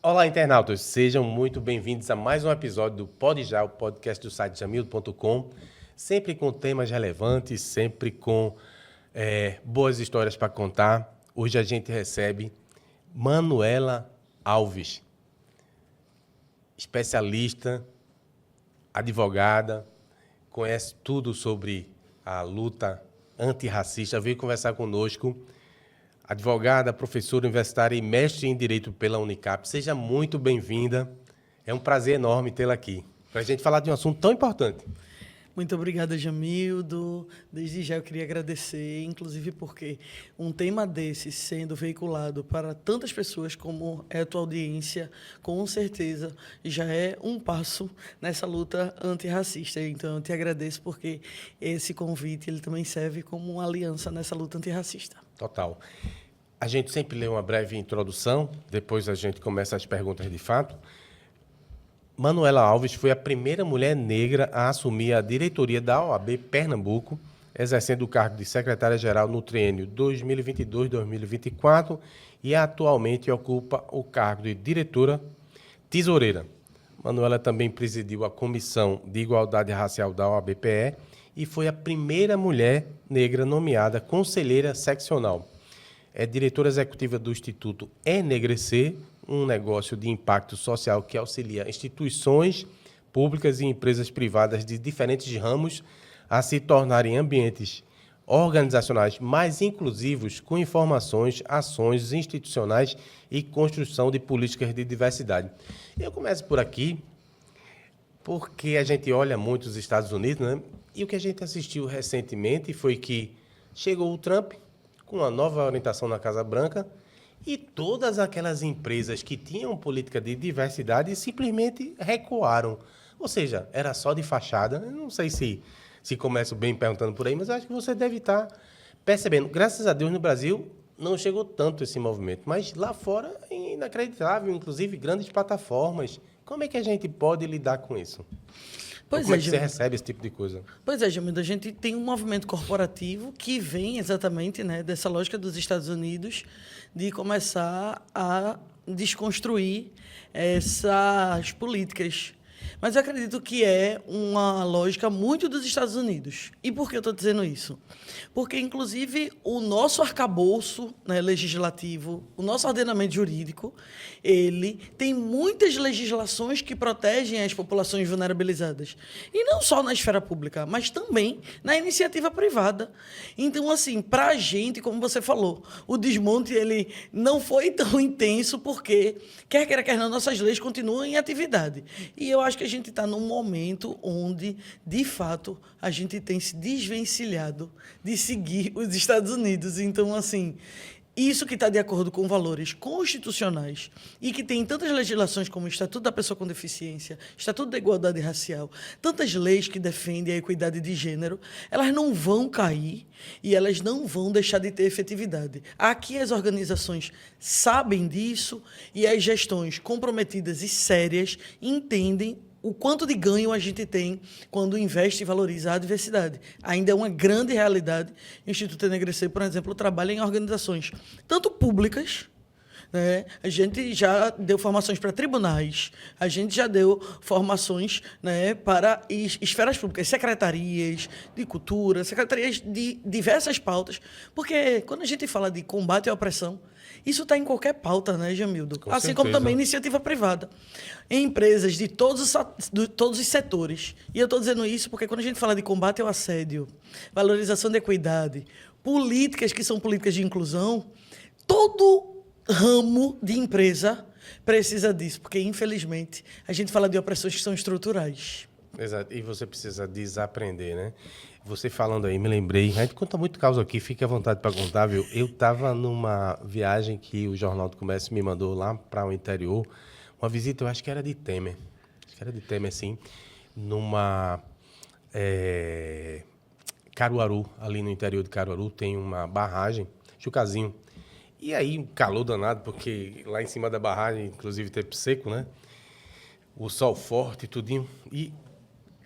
Olá, internautas, sejam muito bem-vindos a mais um episódio do Pode Já, o podcast do site jamildo.com, sempre com temas relevantes, sempre com boas histórias para contar. Hoje a gente recebe Manuela Alves, especialista, advogada, conhece tudo sobre a luta antirracista, veio conversar conosco. Advogada, professora universitária e mestre em Direito pela Unicap. Seja muito bem-vinda. É um prazer enorme tê-la aqui, para a gente falar de um assunto tão importante. Muito obrigada, Jamildo. Desde já eu queria agradecer, inclusive porque um tema desse sendo veiculado para tantas pessoas como é a tua audiência, com certeza já é um passo nessa luta antirracista. Então, eu te agradeço porque esse convite ele também serve como uma aliança nessa luta antirracista. Total. A gente sempre lê uma breve introdução, depois a gente começa as perguntas de fato. Manuela Alves foi a primeira mulher negra a assumir a diretoria da OAB Pernambuco, exercendo o cargo de secretária-geral no triênio 2022-2024 e atualmente ocupa o cargo de diretora tesoureira. Manuela também presidiu a Comissão de Igualdade Racial da OAB-PE e foi a primeira mulher negra nomeada conselheira seccional. É diretora executiva do Instituto Enegrecer, um negócio de impacto social que auxilia instituições públicas e empresas privadas de diferentes ramos a se tornarem ambientes organizacionais mais inclusivos com informações, ações institucionais e construção de políticas de diversidade. Eu começo por aqui, porque a gente olha muito os Estados Unidos, né? E o que a gente assistiu recentemente foi que chegou o Trump com uma nova orientação na Casa Branca e todas aquelas empresas que tinham política de diversidade simplesmente recuaram. Ou seja, era só de fachada. Eu não sei se começo bem perguntando por aí, mas acho que você deve estar percebendo. Graças a Deus, no Brasil, não chegou tanto esse movimento, mas lá fora é inacreditável, inclusive grandes plataformas. Como é que a gente pode lidar com isso? Como é que você recebe esse tipo de coisa? Pois é, Jamildo, a gente tem um movimento corporativo que vem exatamente, né, dessa lógica dos Estados Unidos de começar a desconstruir essas políticas. Mas eu acredito que é uma lógica muito dos Estados Unidos. E por que eu estou dizendo isso? Porque, inclusive, o nosso arcabouço, né, legislativo, o nosso ordenamento jurídico, ele tem muitas legislações que protegem as populações vulnerabilizadas. E não só na esfera pública, mas também na iniciativa privada. Então, assim, para a gente, como você falou, o desmonte ele não foi tão intenso porque, quer queira, quer não, nossas leis continuam em atividade. E eu acho que a gente está num momento onde, de fato, a gente tem se desvencilhado de seguir os Estados Unidos. Então, assim, isso que está de acordo com valores constitucionais e que tem tantas legislações como o Estatuto da Pessoa com Deficiência, Estatuto da Igualdade Racial, tantas leis que defendem a equidade de gênero, elas não vão cair e elas não vão deixar de ter efetividade. Aqui as organizações sabem disso e as gestões comprometidas e sérias entendem o quanto de ganho a gente tem quando investe e valoriza a diversidade. Ainda é uma grande realidade. O Instituto Enegrecer, por exemplo, trabalha em organizações tanto públicas, né? A gente já deu formações para tribunais, a gente já deu formações, né, para esferas públicas, secretarias de cultura, secretarias de diversas pautas, porque quando a gente fala de combate à opressão, isso está em qualquer pauta, né, Jamildo? Com assim certeza. como também iniciativa privada. Em empresas de todos os setores. E eu estou dizendo isso porque quando a gente fala de combate ao assédio, valorização da equidade, políticas que são políticas de inclusão, todo ramo de empresa precisa disso, porque, infelizmente, a gente fala de opressões que são estruturais. Exato, e você precisa desaprender, né? Você falando aí, me lembrei, a gente conta muito caso aqui, fique à vontade para contar, viu? Eu estava numa viagem que o Jornal do Comércio me mandou lá para o interior, uma visita, eu acho que era de Temer, sim, numa Caruaru, ali no interior de Caruaru, tem uma barragem, Chucazinho. E aí, um calor danado, porque lá em cima da barragem, inclusive, tempo seco, né? O sol forte, tudinho. E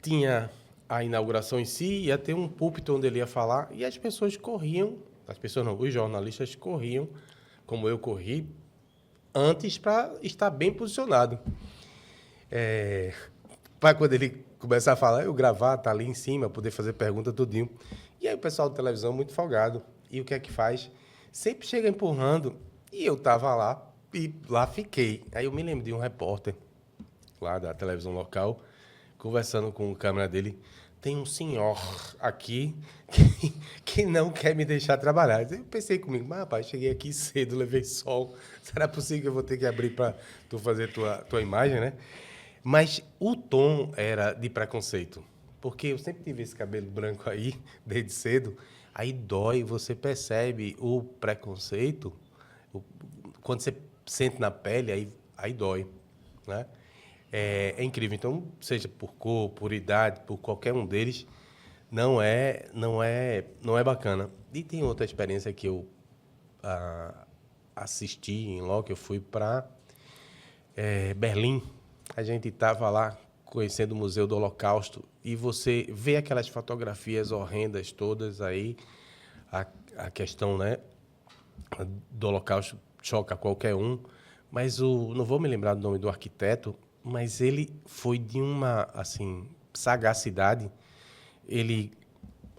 tinha a inauguração em si, ia ter um púlpito onde ele ia falar, e as pessoas corriam, as pessoas não, os jornalistas corriam, como eu corri, antes para estar bem posicionado. Para quando ele começar a falar, eu gravar, tá ali em cima, poder fazer pergunta tudinho. E aí o pessoal da televisão muito folgado. E o que é que faz? Sempre chega empurrando. E eu tava lá e lá fiquei. Aí eu me lembro de um repórter lá da televisão local, conversando com o câmera dele. Tem um senhor aqui que não quer me deixar trabalhar. Eu pensei comigo, mas rapaz, cheguei aqui cedo, levei sol. Será possível que eu vou ter que abrir para tu fazer tua imagem, né? Mas o tom era de preconceito. Porque eu sempre tive esse cabelo branco aí, desde cedo. Aí dói, você percebe o preconceito. Quando você sente na pele, aí dói, né? É incrível. Então, seja por cor, por idade, por qualquer um deles, não é bacana. E tem outra experiência que eu assisti em loco. Eu fui para Berlim. A gente estava lá conhecendo o Museu do Holocausto e você vê aquelas fotografias horrendas todas aí. A questão, né, do Holocausto choca qualquer um. Mas não vou me lembrar do nome do arquiteto, mas ele foi de uma, assim, sagacidade. Ele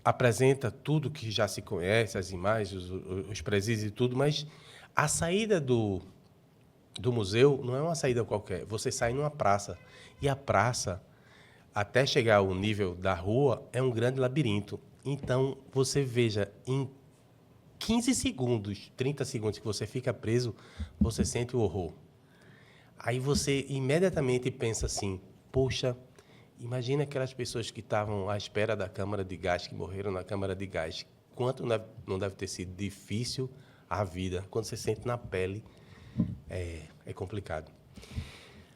apresenta tudo que já se conhece, as imagens, os presídios e tudo, mas a saída do museu não é uma saída qualquer. Você sai numa praça, e a praça, até chegar ao nível da rua, é um grande labirinto. Então, você veja, em 15 segundos, 30 segundos que você fica preso, você sente o horror. Aí você imediatamente pensa assim, poxa, imagina aquelas pessoas que estavam à espera da câmara de gás, que morreram na câmara de gás. Quanto não deve ter sido difícil a vida. Quando você sente na pele, é complicado.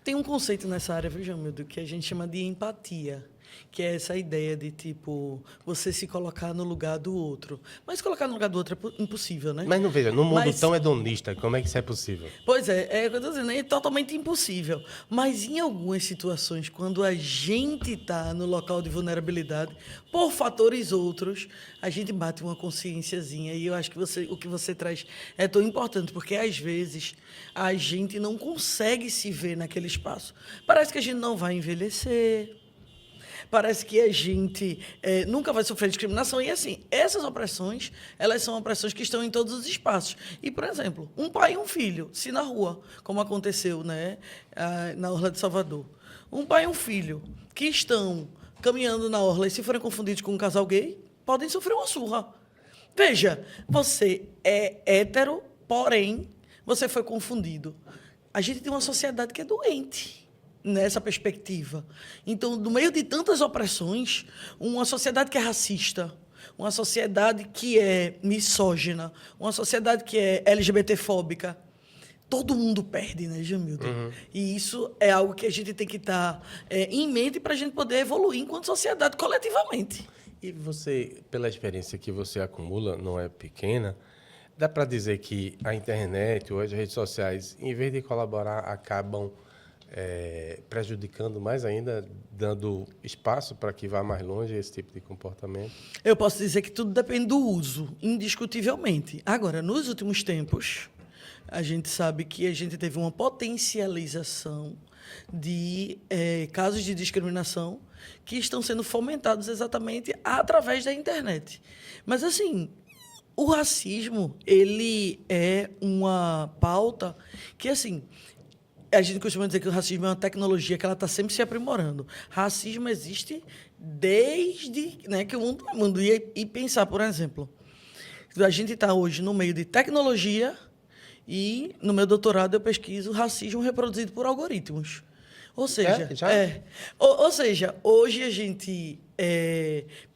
Tem um conceito nessa área, viu, Jamildo, que a gente chama de empatia, que é essa ideia de, tipo, você se colocar no lugar do outro. Mas colocar no lugar do outro é impossível, né? Mas não veja, num mundo tão hedonista, como é que isso é possível? Pois é o que eu estou dizendo, é totalmente impossível. Mas em algumas situações, quando a gente está no local de vulnerabilidade, por fatores outros, a gente bate uma consciênciazinha. E eu acho que o que você traz é tão importante, porque às vezes a gente não consegue se ver naquele espaço. Parece que a gente não vai envelhecer. Parece que a gente nunca vai sofrer discriminação. E, assim, essas opressões, elas são opressões que estão em todos os espaços. E, por exemplo, um pai e um filho, se na rua, como aconteceu, né, na Orla de Salvador, um pai e um filho que estão caminhando na orla e se forem confundidos com um casal gay, podem sofrer uma surra. Veja, você é hétero, porém, você foi confundido. A gente tem uma sociedade que é doente nessa perspectiva. Então, no meio de tantas opressões, uma sociedade que é racista, uma sociedade que é misógina, uma sociedade que é LGBTfóbica, todo mundo perde, né, Jamildo? Uhum. E isso é algo que a gente tem que estar em mente para a gente poder evoluir enquanto sociedade, coletivamente. E você, pela experiência que você acumula, não é pequena, dá para dizer que a internet ou as redes sociais, em vez de colaborar, acabam prejudicando mais ainda, dando espaço para que vá mais longe esse tipo de comportamento? Eu posso dizer que tudo depende do uso, indiscutivelmente. Agora, nos últimos tempos, a gente sabe que a gente teve uma potencialização de casos de discriminação que estão sendo fomentados exatamente através da internet. Mas, assim, o racismo, ele é uma pauta que, assim, a gente costuma dizer que o racismo é uma tecnologia que ela está sempre se aprimorando. Racismo existe desde, né, que o mundo é mundo. E pensar, por exemplo, a gente está hoje no meio de tecnologia e, no meu doutorado, eu pesquiso racismo reproduzido por algoritmos. Ou seja, ou seja, hoje a gente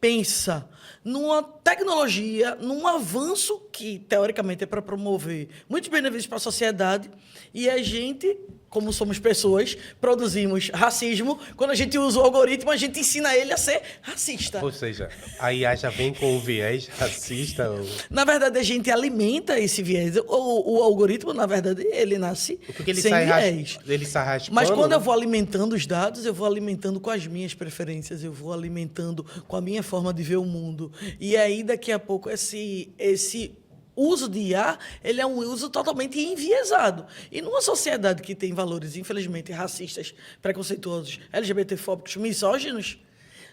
pensa numa tecnologia, num avanço que, teoricamente, é para promover muitos benefícios para a sociedade, e a gente, como somos pessoas, produzimos racismo. Quando a gente usa o algoritmo, a gente ensina ele a ser racista. Ou seja, a IA já vem com o viés racista? Ou... Na verdade, a gente alimenta esse viés. O algoritmo, na verdade, ele nasce porque ele sem viés. Ele sai raspando. Mas quando eu vou alimentando os dados, eu vou alimentando com as minhas preferências, eu vou alimentando com a minha forma de ver o mundo. E aí, daqui a pouco, esse uso de IA, ele é um uso totalmente enviesado. E numa sociedade que tem valores, infelizmente, racistas, preconceituosos, LGBTfóbicos, misóginos,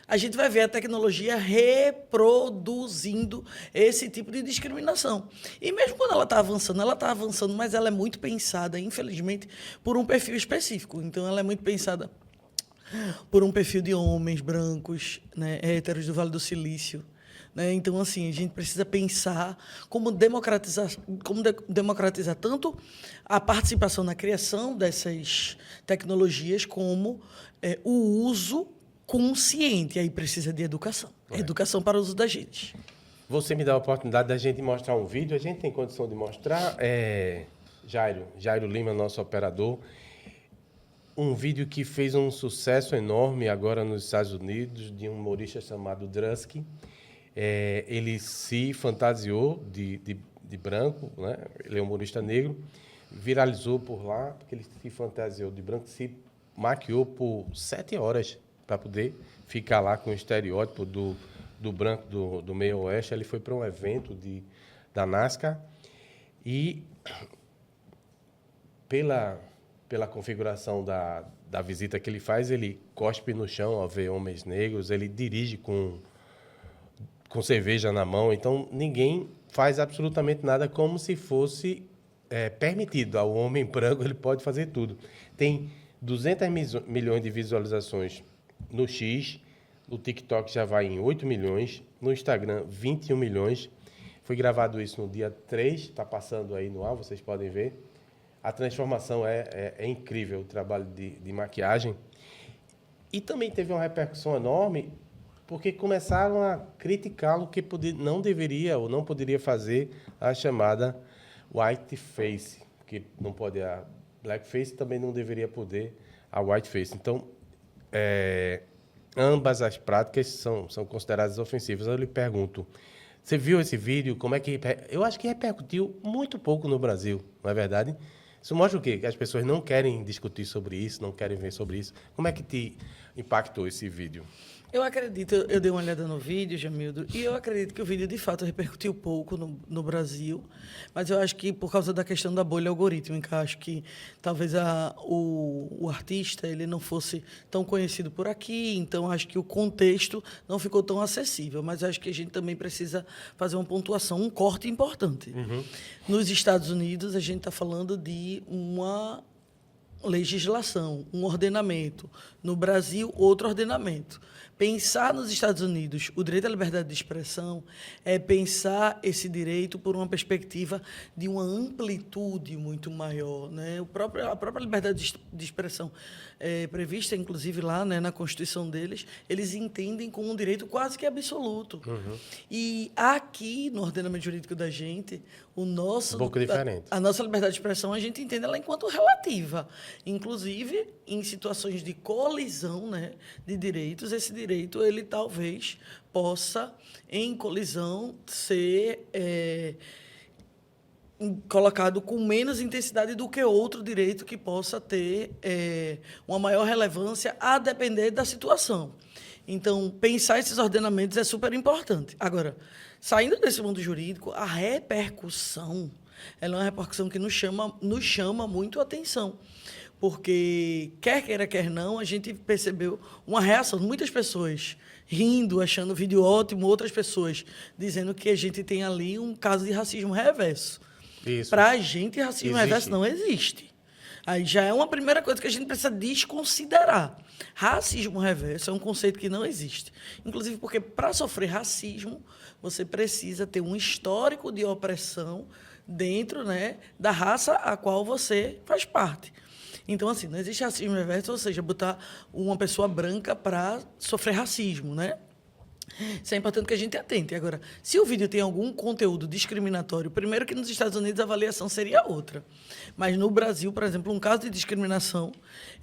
a gente vai ver a tecnologia reproduzindo esse tipo de discriminação. E mesmo quando ela está avançando, mas ela é muito pensada, infelizmente, por um perfil específico. Então, ela é muito pensada por um perfil de homens brancos, né, héteros do Vale do Silício. Né? Então, assim, a gente precisa pensar como democratizar tanto a participação na criação dessas tecnologias como o uso consciente. Aí precisa de educação. Educação para o uso das redes. Você me dá a oportunidade da gente mostrar um vídeo. A gente tem condição de mostrar. Jairo Lima, nosso operador. Um vídeo que fez um sucesso enorme agora nos Estados Unidos, de um humorista chamado Drusky. Ele se fantasiou de branco, né? Ele é um humorista negro, viralizou por lá, porque ele se fantasiou de branco, se maquiou por 7 horas para poder ficar lá com o estereótipo do branco do meio oeste. Ele foi para um evento da NASCAR e, pela configuração da visita que ele faz, ele cospe no chão ao ver homens negros, ele dirige com cerveja na mão, então ninguém faz absolutamente nada como se fosse permitido. Ao homem branco ele pode fazer tudo. Tem 200 milhões de visualizações no X, no TikTok já vai em 8 milhões, no Instagram 21 milhões. Foi gravado isso no dia 3, está passando aí no ar, vocês podem ver. A transformação é incrível, o trabalho de maquiagem. E também teve uma repercussão enorme, porque começaram a criticá-lo que não deveria ou não poderia fazer a chamada whiteface, que não pode a blackface, também não deveria poder a whiteface. Então, ambas as práticas são consideradas ofensivas. Eu lhe pergunto, você viu esse vídeo? Como é que... Eu acho que repercutiu muito pouco no Brasil, não é verdade? Isso mostra o quê? Que as pessoas não querem discutir sobre isso, não querem ver sobre isso. Como é que te impactou esse vídeo? Eu acredito, eu dei uma olhada no vídeo, Jamildo, e eu acredito que o vídeo, de fato, repercutiu pouco no Brasil, mas eu acho que por causa da questão da bolha algorítmica, acho que talvez o artista ele não fosse tão conhecido por aqui, então acho que o contexto não ficou tão acessível, mas acho que a gente também precisa fazer uma pontuação, um corte importante. Uhum. Nos Estados Unidos, a gente está falando de uma legislação, um ordenamento. No Brasil, outro ordenamento. Pensar nos Estados Unidos o direito à liberdade de expressão é pensar esse direito por uma perspectiva de uma amplitude muito maior. Né? A própria liberdade de expressão prevista, inclusive, lá, né, na Constituição deles, eles entendem como um direito quase que absoluto. Uhum. E aqui, no ordenamento jurídico da gente, um pouco diferente. A nossa liberdade de expressão, a gente entende ela enquanto relativa. Inclusive, em situações de colisão, né, de direitos, esse direito ele talvez possa, em colisão, ser colocado com menos intensidade do que outro direito que possa ter uma maior relevância a depender da situação. Então, pensar esses ordenamentos é super importante. Agora, saindo desse mundo jurídico, a repercussão ela é uma repercussão que nos chama muito a atenção. Porque, quer queira, quer não, a gente percebeu uma reação de muitas pessoas rindo, achando o vídeo ótimo, outras pessoas dizendo que a gente tem ali um caso de racismo reverso. Para a gente, racismo reverso não existe. Aí já é uma primeira coisa que a gente precisa desconsiderar. Racismo reverso é um conceito que não existe. Inclusive porque, para sofrer racismo, você precisa ter um histórico de opressão dentro, né, da raça a qual você faz parte. Então, assim, não existe racismo reverso, ou seja, botar uma pessoa branca para sofrer racismo, né? Isso é importante que a gente atente. Agora, se o vídeo tem algum conteúdo discriminatório, primeiro que nos Estados Unidos a avaliação seria outra. Mas no Brasil, por exemplo, um caso de discriminação,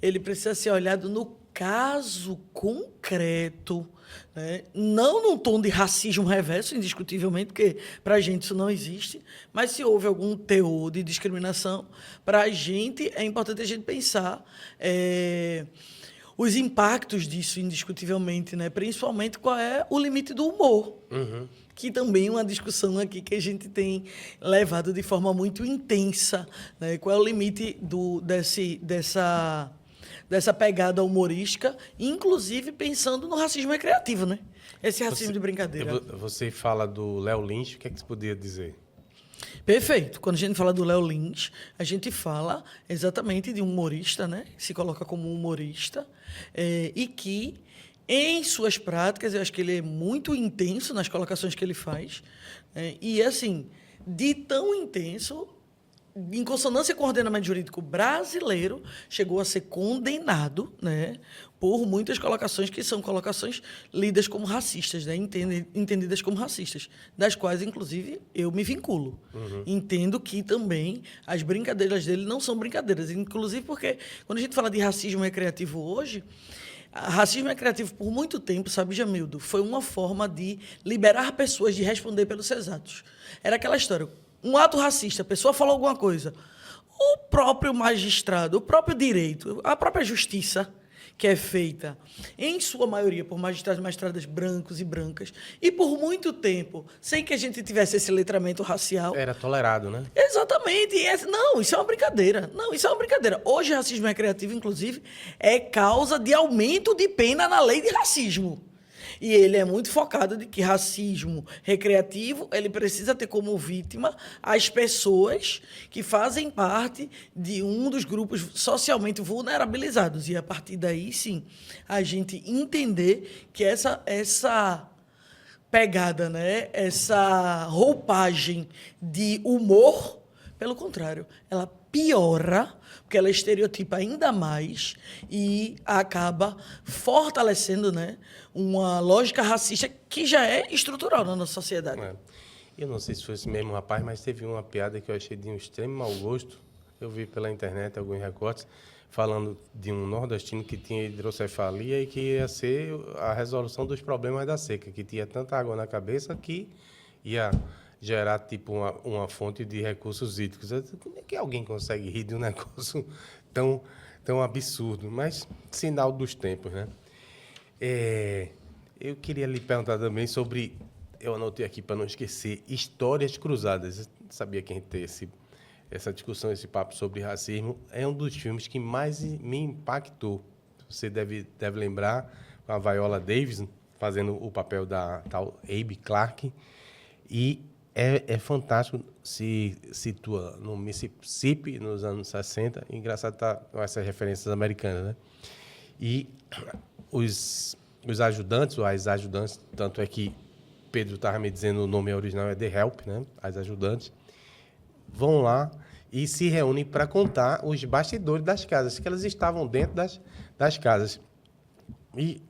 ele precisa ser olhado no caso concreto, né? Não num tom de racismo reverso, indiscutivelmente, porque para a gente isso não existe, mas se houve algum teor de discriminação, para a gente é importante a gente pensar os impactos disso, indiscutivelmente, né? Principalmente qual é o limite do humor. Uhum. que também é uma discussão aqui que a gente tem levado de forma muito intensa, né? Qual é o limite dessa pegada humorística, inclusive pensando no racismo recreativo, né? Esse racismo de brincadeira. Você fala do Léo Lynch, o que é que você poderia dizer? Perfeito. Quando a gente fala do Léo Lynch, a gente fala exatamente de um humorista, né? Se coloca como um humorista, e que, em suas práticas, eu acho que ele é muito intenso nas colocações que ele faz. E, assim, de tão intenso, em consonância com o ordenamento jurídico brasileiro, chegou a ser condenado, né, por muitas colocações que são colocações lidas como racistas, né, entendidas como racistas, das quais, inclusive, eu me vinculo. Entendo que também as brincadeiras dele não são brincadeiras, inclusive porque, quando a gente fala de racismo recreativo hoje, racismo recreativo, por muito tempo, sabe, Jamildo, foi uma forma de liberar pessoas de responder pelos seus atos. Era aquela história: um ato racista, a pessoa falou alguma coisa, o próprio magistrado, o próprio direito, a própria justiça, que é feita, em sua maioria, por magistrados e magistradas brancos e brancas, e por muito tempo, sem que a gente tivesse esse letramento racial. Era tolerado, né? Exatamente. Não, isso é uma brincadeira. Não, isso é uma brincadeira. Hoje, racismo recreativo, inclusive, é causa de aumento de pena na lei de racismo. E ele é muito focado de que racismo recreativo, ele precisa ter como vítima as pessoas que fazem parte de um dos grupos socialmente vulnerabilizados. E, a partir daí, sim, a gente entender que essa pegada, né, essa roupagem de humor, pelo contrário, ela piora, porque ela estereotipa ainda mais e acaba fortalecendo, né, uma lógica racista que já é estrutural na nossa sociedade. Eu não sei se foi esse mesmo rapaz, mas teve uma piada que eu achei de um extremo mau gosto. Eu vi pela internet alguns recortes falando de um nordestino que tinha hidrocefalia e que ia ser a resolução dos problemas da seca, que tinha tanta água na cabeça que ia gerar tipo uma fonte de recursos hídricos. Como é que alguém consegue rir de um negócio tão absurdo? Mas sinal dos tempos, né? Eu queria lhe perguntar também sobre, eu anotei aqui para não esquecer, Histórias Cruzadas. Eu sabia que a gente tem essa discussão, esse papo sobre racismo. É um dos filmes que mais me impactou. Você deve lembrar, com a Viola Davis fazendo o papel da tal Abby Clarke. E é fantástico, se situa no Mississippi, nos anos 60. Engraçado estar com essas referências americanas, né? E os ajudantes, ou as ajudantes, tanto é que Pedro estava me dizendo, o nome original é The Help, né? As ajudantes, vão lá e se reúnem para contar os bastidores das casas, que elas estavam dentro das casas. E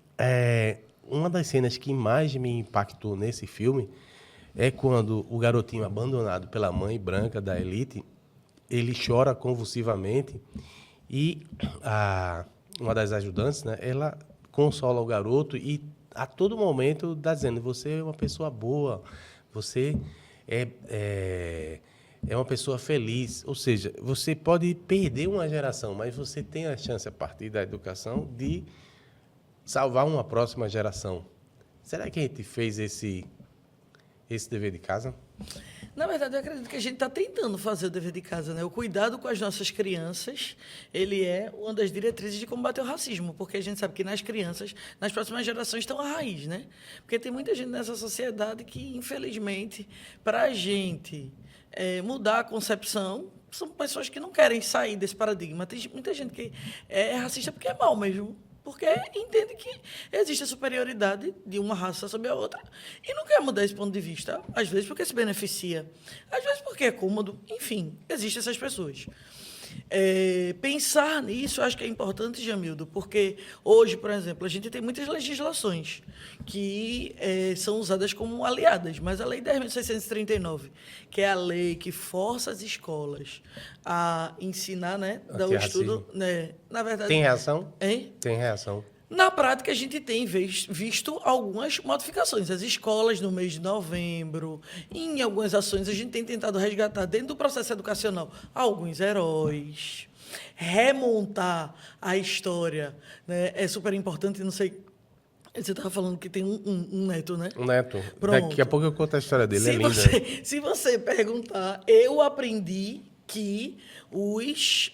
uma das cenas que mais me impactou nesse filme é quando o garotinho abandonado pela mãe branca da elite, ele chora convulsivamente e uma das ajudantes, né, ela consola o garoto e a todo momento está dizendo: você é uma pessoa boa, você é uma pessoa feliz. Ou seja, você pode perder uma geração, mas você tem a chance, a partir da educação, de salvar uma próxima geração. Será que a gente fez esse dever de casa? Na verdade, eu acredito que a gente está tentando fazer o dever de casa, né? O cuidado com as nossas crianças, ele é uma das diretrizes de combater o racismo, porque a gente sabe que nas crianças, nas próximas gerações, estão a raiz, né? Porque tem muita gente nessa sociedade que, infelizmente, para a gente mudar a concepção, são pessoas que não querem sair desse paradigma. Tem muita gente que é racista porque é mal mesmo, porque entende que existe a superioridade de uma raça sobre a outra e não quer mudar esse ponto de vista. Às vezes porque se beneficia, às vezes porque é cômodo. Enfim, existem essas pessoas. Pensar nisso eu acho que é importante, Jamildo, porque hoje, por exemplo, a gente tem muitas legislações que são usadas como aliadas, mas a Lei 10.639, que é a lei que força as escolas a ensinar, né, dar o estudo, né, na verdade... Tem reação? Hein? Tem reação. Na prática, a gente tem visto algumas modificações. As escolas, no mês de novembro, em algumas ações, a gente tem tentado resgatar, dentro do processo educacional, alguns heróis, remontar a história, né? É super importante, não sei Você estava falando que tem um neto, né? Um neto. Pronto. Daqui a pouco eu conto a história dele, é linda. Se você perguntar, eu aprendi que os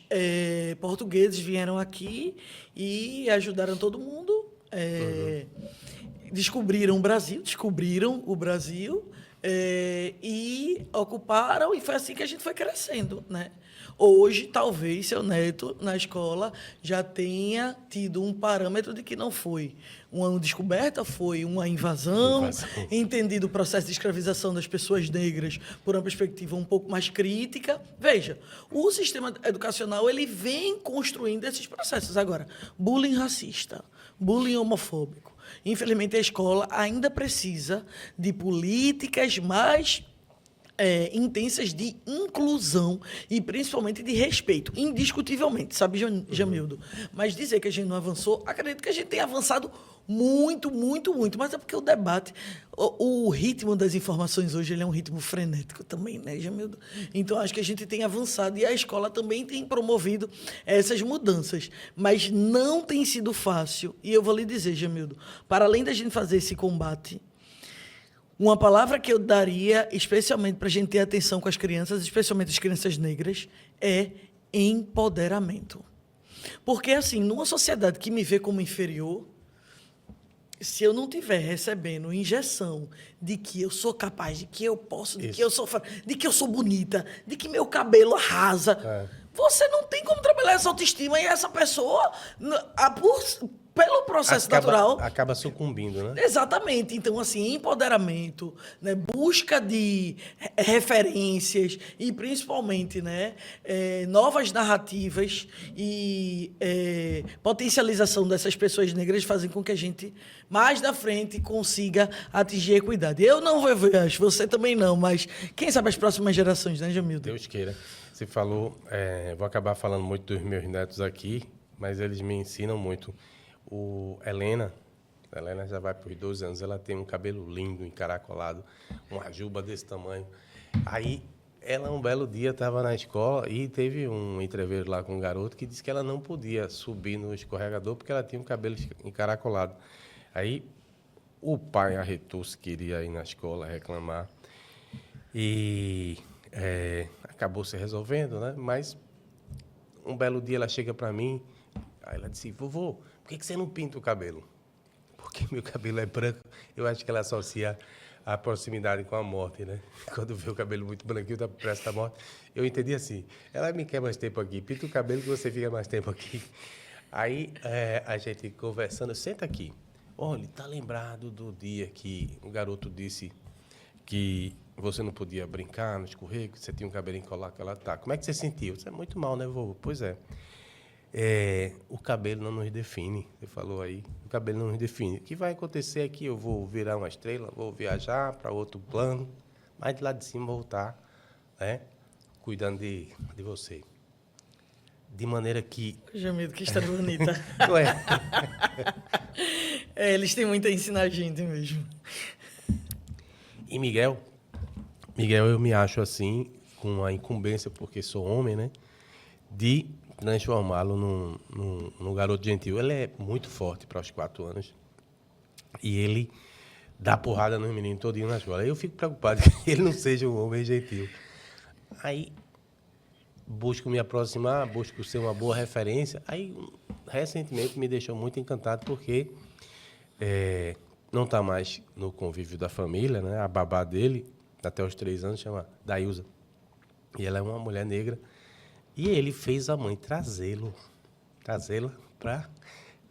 portugueses vieram aqui e ajudaram todo mundo, descobriram o Brasil e ocuparam, e foi assim que a gente foi crescendo, né? Hoje, talvez, seu neto, na escola, já tenha tido um parâmetro de que não foi uma descoberta, foi uma invasão, entendido o processo de escravização das pessoas negras por uma perspectiva um pouco mais crítica. Veja, o sistema educacional ele vem construindo esses processos. Agora, bullying racista, bullying homofóbico. Infelizmente, a escola ainda precisa de políticas mais intensas de inclusão e principalmente de respeito, indiscutivelmente, sabe, Jamildo? Mas dizer que a gente não avançou, acredito que a gente tem avançado muito, muito, muito, mas é porque o debate, o ritmo das informações hoje ele é um ritmo frenético também, né, Jamildo? Então, acho que a gente tem avançado e a escola também tem promovido essas mudanças, mas não tem sido fácil. E eu vou lhe dizer, Jamildo, para além da gente fazer esse combate, uma palavra que eu daria, especialmente para a gente ter atenção com as crianças, especialmente as crianças negras, é empoderamento. Porque, assim, numa sociedade que me vê como inferior, se eu não estiver recebendo injeção de que eu sou capaz, de que eu posso, de que eu sou, de que eu sou bonita, de que meu cabelo arrasa, você não tem como trabalhar essa autoestima e essa pessoa, pelo processo natural... Acaba sucumbindo, né? Exatamente. Então, assim, empoderamento, né, busca de referências e, principalmente, né, novas narrativas e potencialização dessas pessoas negras fazem com que a gente, mais na frente, consiga atingir a equidade. Eu não vou ver, acho, você também não, mas quem sabe as próximas gerações, né, Jamildo? Deus queira. Você falou, vou acabar falando muito dos meus netos aqui, mas eles me ensinam muito. Helena já vai por 12 anos, ela tem um cabelo lindo, encaracolado, uma juba desse tamanho. Aí, ela, um belo dia, estava na escola e teve um entreveiro lá com um garoto que disse que ela não podia subir no escorregador porque ela tinha um cabelo encaracolado. Aí, o pai arretou-se, queria ir na escola reclamar e acabou se resolvendo, né? Mas, um belo dia, ela chega para mim, aí ela disse, vovô, por que você não pinta o cabelo? Porque meu cabelo é branco. Eu acho que ela associa a proximidade com a morte, né? Quando vê o cabelo muito branquinho, tá prestes à morte. Eu entendi assim, ela me quer mais tempo aqui, pinta o cabelo que você fica mais tempo aqui. Aí, a gente conversando, senta aqui. Olha, tá lembrado do dia que o garoto disse que você não podia brincar no escorrego, que você tinha um cabelinho colado, que ela tá. Como é que você sentiu? Você é muito mal, né, vovô? Pois é. O cabelo não nos define, você falou aí, o cabelo não nos define. O que vai acontecer é que eu vou virar uma estrela, vou viajar para outro plano, mas de lá de cima voltar, né, cuidando de você. De maneira que... Jamildo, que história bonita. Ué. Eles têm muito a ensinar a gente mesmo. E Miguel, eu me acho assim, com a incumbência, porque sou homem, né, de transformá-lo num garoto gentil. Ele é muito forte para os 4 anos. E ele dá porrada nos meninos todinho na escola. Eu fico preocupado que ele não seja um homem gentil. Aí, busco me aproximar, busco ser uma boa referência. Aí, recentemente, me deixou muito encantado porque não está mais no convívio da família, né? A babá dele, até os 3 anos, chama Dailza. E ela é uma mulher negra. E ele fez a mãe trazê-la para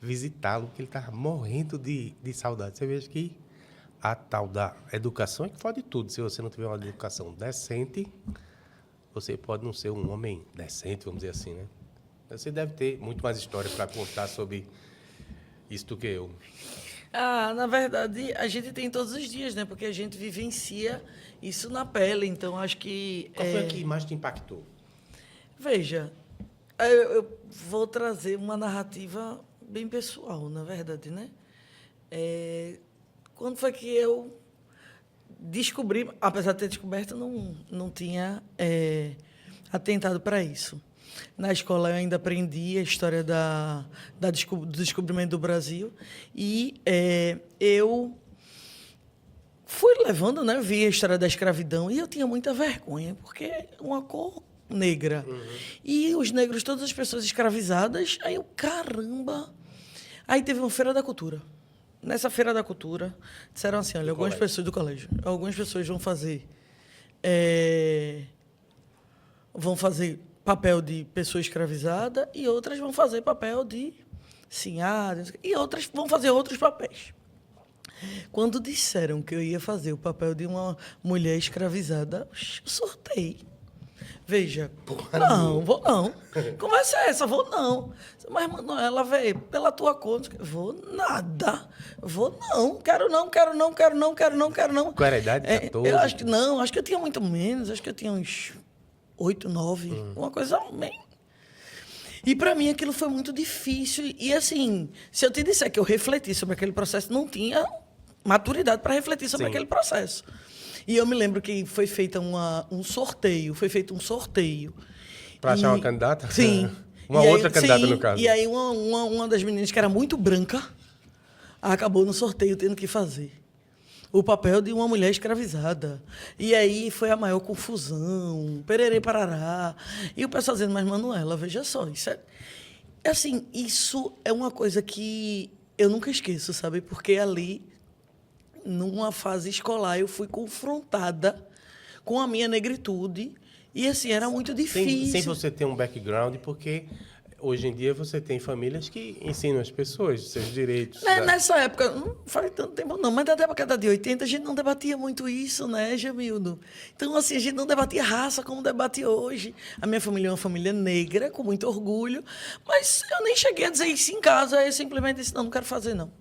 visitá-lo, porque ele estava morrendo de saudade. Você veja que a tal da educação é que fode tudo. Se você não tiver uma educação decente, você pode não ser um homem decente, vamos dizer assim, né? Você deve ter muito mais história para contar sobre isso do que eu. Na verdade, a gente tem todos os dias, né? Porque a gente vivencia isso na pele. Então, acho que... Qual foi a que mais te impactou? Veja, eu vou trazer uma narrativa bem pessoal, na verdade, né? Quando foi que eu descobri, apesar de ter descoberto, não tinha atentado para isso. Na escola eu ainda aprendi a história do descobrimento do Brasil. E eu fui levando, né? Vi a história da escravidão e eu tinha muita vergonha, porque é uma cor negra. E os negros, todas as pessoas escravizadas, aí eu, caramba! Aí teve uma Feira da Cultura. Nessa Feira da Cultura, disseram assim, olha, algumas pessoas do colégio, algumas pessoas vão fazer papel de pessoa escravizada e outras vão fazer papel de sinhá, e outras vão fazer outros papéis. Quando disseram que eu ia fazer o papel de uma mulher escravizada, eu sorteei. Veja, não, vou não. Conversa é essa? Vou não. Mas, Manuela, velho, pela tua conta, vou nada. Vou não, quero não. Qual era a idade? 14? Eu acho que não, acho que eu tinha muito menos, acho que eu tinha uns 8, 9, uma coisa bem. E para mim aquilo foi muito difícil. E assim, se eu te disser que eu refleti sobre aquele processo, não tinha maturidade para refletir sobre aquele processo. E eu me lembro que foi feito um sorteio. Para achar uma candidata? Sim. Uma outra candidata, no caso. E aí uma das meninas que era muito branca acabou no sorteio tendo que fazer o papel de uma mulher escravizada. E aí foi a maior confusão, pererê parará. E o pessoal dizendo, mas Manuela, veja só, isso é uma coisa que eu nunca esqueço, sabe? Porque ali, numa fase escolar, eu fui confrontada com a minha negritude e, assim, era muito difícil. Sem você ter um background, porque hoje em dia você tem famílias que ensinam as pessoas os seus direitos. Nessa época, não faz tanto tempo não, mas na década de 80 a gente não debatia muito isso, né, Jamildo? Então, assim, a gente não debatia raça como debate hoje. A minha família é uma família negra, com muito orgulho, mas eu nem cheguei a dizer isso em casa, eu simplesmente disse, não quero fazer, não.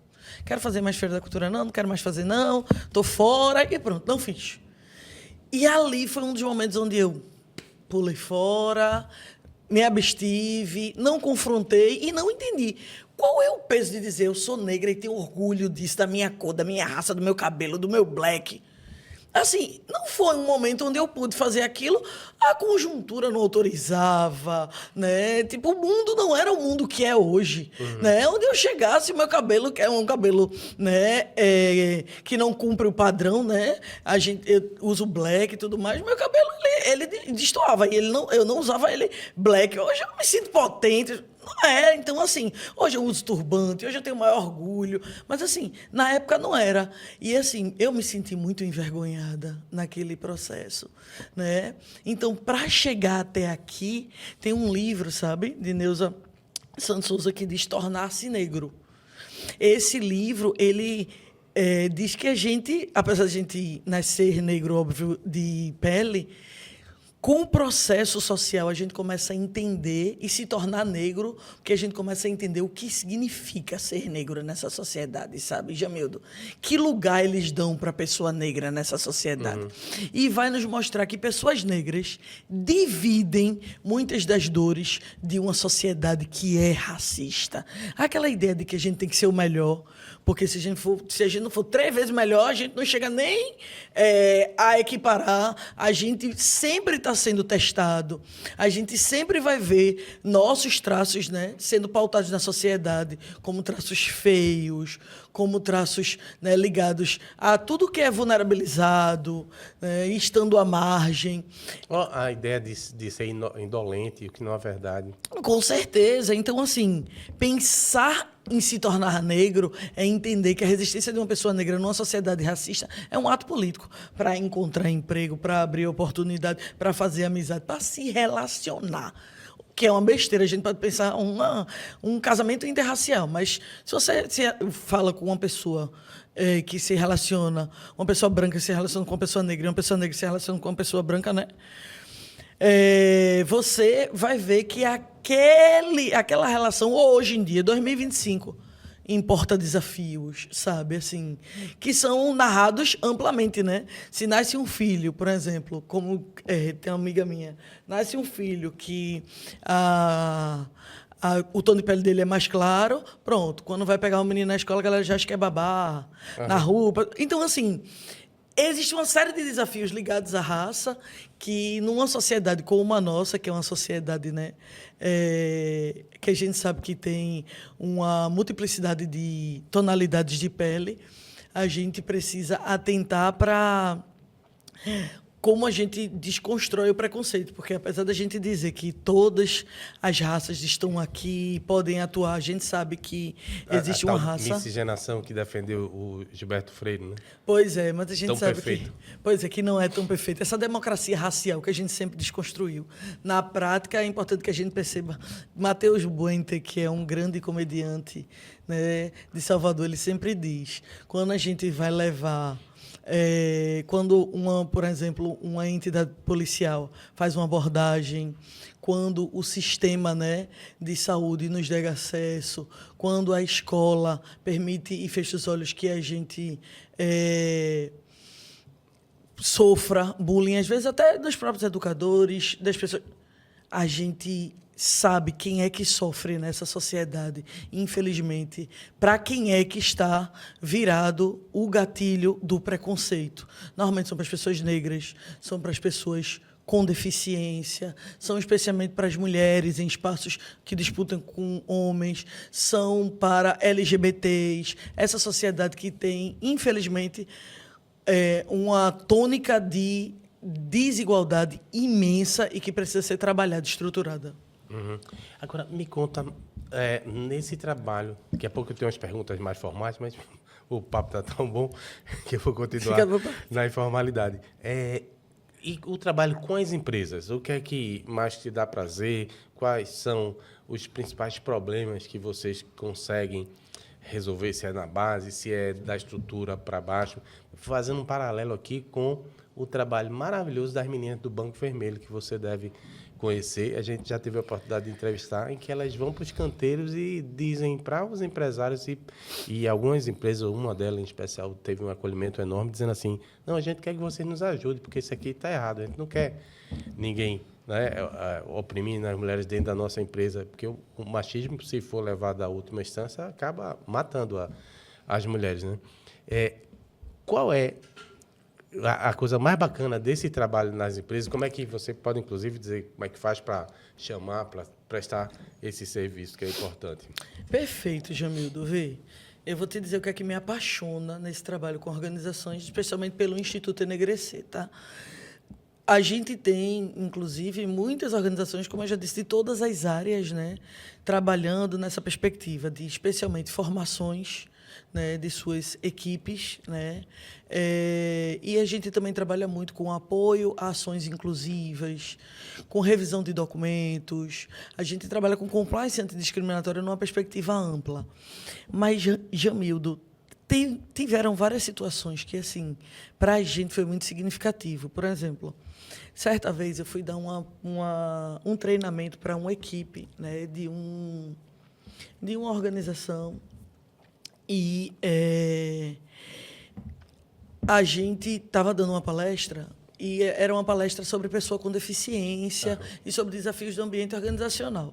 Quero fazer mais Feira da Cultura, não quero mais fazer, não, tô fora, e pronto, não fiz. E ali foi um dos momentos onde eu pulei fora, me abstive, não confrontei e não entendi. Qual é o peso de dizer eu sou negra e tenho orgulho disso, da minha cor, da minha raça, do meu cabelo, do meu black? Assim, não foi um momento onde eu pude fazer aquilo, a conjuntura não autorizava, né? Tipo, o mundo não era o mundo que é hoje, né? Onde eu chegasse, o meu cabelo, que é um cabelo, né, que não cumpre o padrão, né? Eu uso black e tudo mais, meu cabelo, ele destoava, e eu não usava ele black. Hoje eu me sinto potente. Não é, então assim, hoje eu uso turbante, hoje eu tenho maior orgulho, mas assim, na época não era. E assim, eu me senti muito envergonhada naquele processo, né? Então, para chegar até aqui, tem um livro, sabe, de Neuza Santos Souza que diz Tornar-se Negro. Esse livro, ele diz que a gente, apesar de a gente nascer negro, óbvio, de pele, com o processo social, a gente começa a entender e se tornar negro, porque a gente começa a entender o que significa ser negro nessa sociedade, sabe, Jamildo? Que lugar eles dão para a pessoa negra nessa sociedade? E vai nos mostrar que pessoas negras dividem muitas das dores de uma sociedade que é racista. Aquela ideia de que a gente tem que ser o melhor, porque se a gente não for 3 vezes melhor, a gente não chega nem a equiparar, a gente sempre está sendo testado, a gente sempre vai ver nossos traços, né, sendo pautados na sociedade como traços feios, como traços, né, ligados a tudo que é vulnerabilizado, né, estando à margem. A ideia de ser indolente, o que não é verdade. Com certeza. Então, assim, pensar em se tornar negro é entender que a resistência de uma pessoa negra numa sociedade racista é um ato político para encontrar emprego, para abrir oportunidade, para fazer amizade, para se relacionar. Que é uma besteira, a gente pode pensar um casamento interracial, mas se você fala com uma pessoa que se relaciona, uma pessoa branca se relaciona com uma pessoa negra, e uma pessoa negra se relaciona com uma pessoa branca, né? Você vai ver que aquela relação, hoje em dia, 2025, importa desafios, sabe? Assim, que são narrados amplamente, né? Se nasce um filho, por exemplo, como tem uma amiga minha, nasce um filho que o tom de pele dele é mais claro, pronto. Quando vai pegar um menino na escola, a galera já acha que é babá, na rua. Então, assim, Existe uma série de desafios ligados à raça que, numa sociedade como a nossa, que é uma sociedade, né, que a gente sabe que tem uma multiplicidade de tonalidades de pele, a gente precisa atentar para como a gente desconstrói o preconceito, porque apesar da gente dizer que todas as raças estão aqui, podem atuar, a gente sabe que existe uma raça... miscigenação que defendeu o Gilberto Freire, né? Pois é, mas a gente tão sabe perfeito. que não é tão perfeito. Essa democracia racial que a gente sempre desconstruiu. Na prática, é importante que a gente perceba. Matheus Buente, que é um grande comediante, né, de Salvador, ele sempre diz, quando a gente vai levar... quando, por exemplo, uma entidade policial faz uma abordagem, quando o sistema, né, de saúde nos nega acesso, quando a escola permite e fecha os olhos que a gente sofra bullying, às vezes até dos próprios educadores, das pessoas. A gente sabe quem é que sofre nessa sociedade, infelizmente, para quem é que está virado o gatilho do preconceito. Normalmente são para as pessoas negras, são para as pessoas com deficiência, são especialmente para as mulheres em espaços que disputam com homens, são para LGBTs, essa sociedade que tem, infelizmente, uma tônica de desigualdade imensa e que precisa ser trabalhada, estruturada. Uhum. Agora, me conta, nesse trabalho, daqui a pouco eu tenho umas perguntas mais formais, mas o papo está tão bom que eu vou continuar na informalidade. E o trabalho com as empresas, o que é que mais te dá prazer? Quais são os principais problemas que vocês conseguem resolver, se é na base, se é da estrutura para baixo? Fazendo um paralelo aqui com o trabalho maravilhoso das meninas do Banco Vermelho, que você deve conhecer. A gente já teve a oportunidade de entrevistar, em que elas vão para os canteiros e dizem para os empresários, e algumas empresas, uma delas em especial, teve um acolhimento enorme, dizendo assim, não, a gente quer que vocês nos ajudem, porque isso aqui está errado, a gente não quer ninguém, né, oprimir as mulheres dentro da nossa empresa, porque o machismo, se for levado à última instância, acaba matando as mulheres, né? Qual é a coisa mais bacana desse trabalho nas empresas? Como é que você pode, inclusive, dizer como é que faz para chamar, para prestar esse serviço, que é importante? Perfeito, Jamildo. Vê, eu vou te dizer o que é que me apaixona nesse trabalho com organizações, especialmente pelo Instituto Enegrecer, tá? A gente tem, inclusive, muitas organizações, como eu já disse, de todas as áreas, né, trabalhando nessa perspectiva de, especialmente, formações, né, de suas equipes, né? E a gente também trabalha muito com apoio a ações inclusivas, com revisão de documentos. A gente trabalha com compliance antidiscriminatória numa perspectiva ampla. Mas, Jamildo, tiveram várias situações que, assim, para a gente foi muito significativo. Por exemplo, certa vez eu fui dar um treinamento para uma equipe, né, de uma organização. E a gente estava dando uma palestra, e era uma palestra sobre pessoa com deficiência e sobre desafios do ambiente organizacional.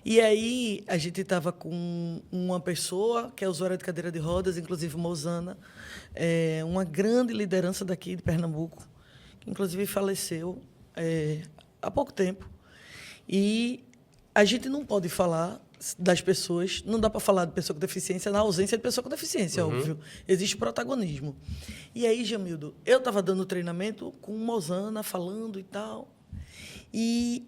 E aí a gente estava com uma pessoa que é usuária de cadeira de rodas, inclusive Mozana, uma grande liderança daqui de Pernambuco, que inclusive faleceu há pouco tempo. E a gente não pode falar das pessoas, não dá para falar de pessoa com deficiência na ausência de pessoa com deficiência, óbvio. Existe protagonismo. E aí, Jamildo, eu estava dando treinamento com Mozana, falando e tal, e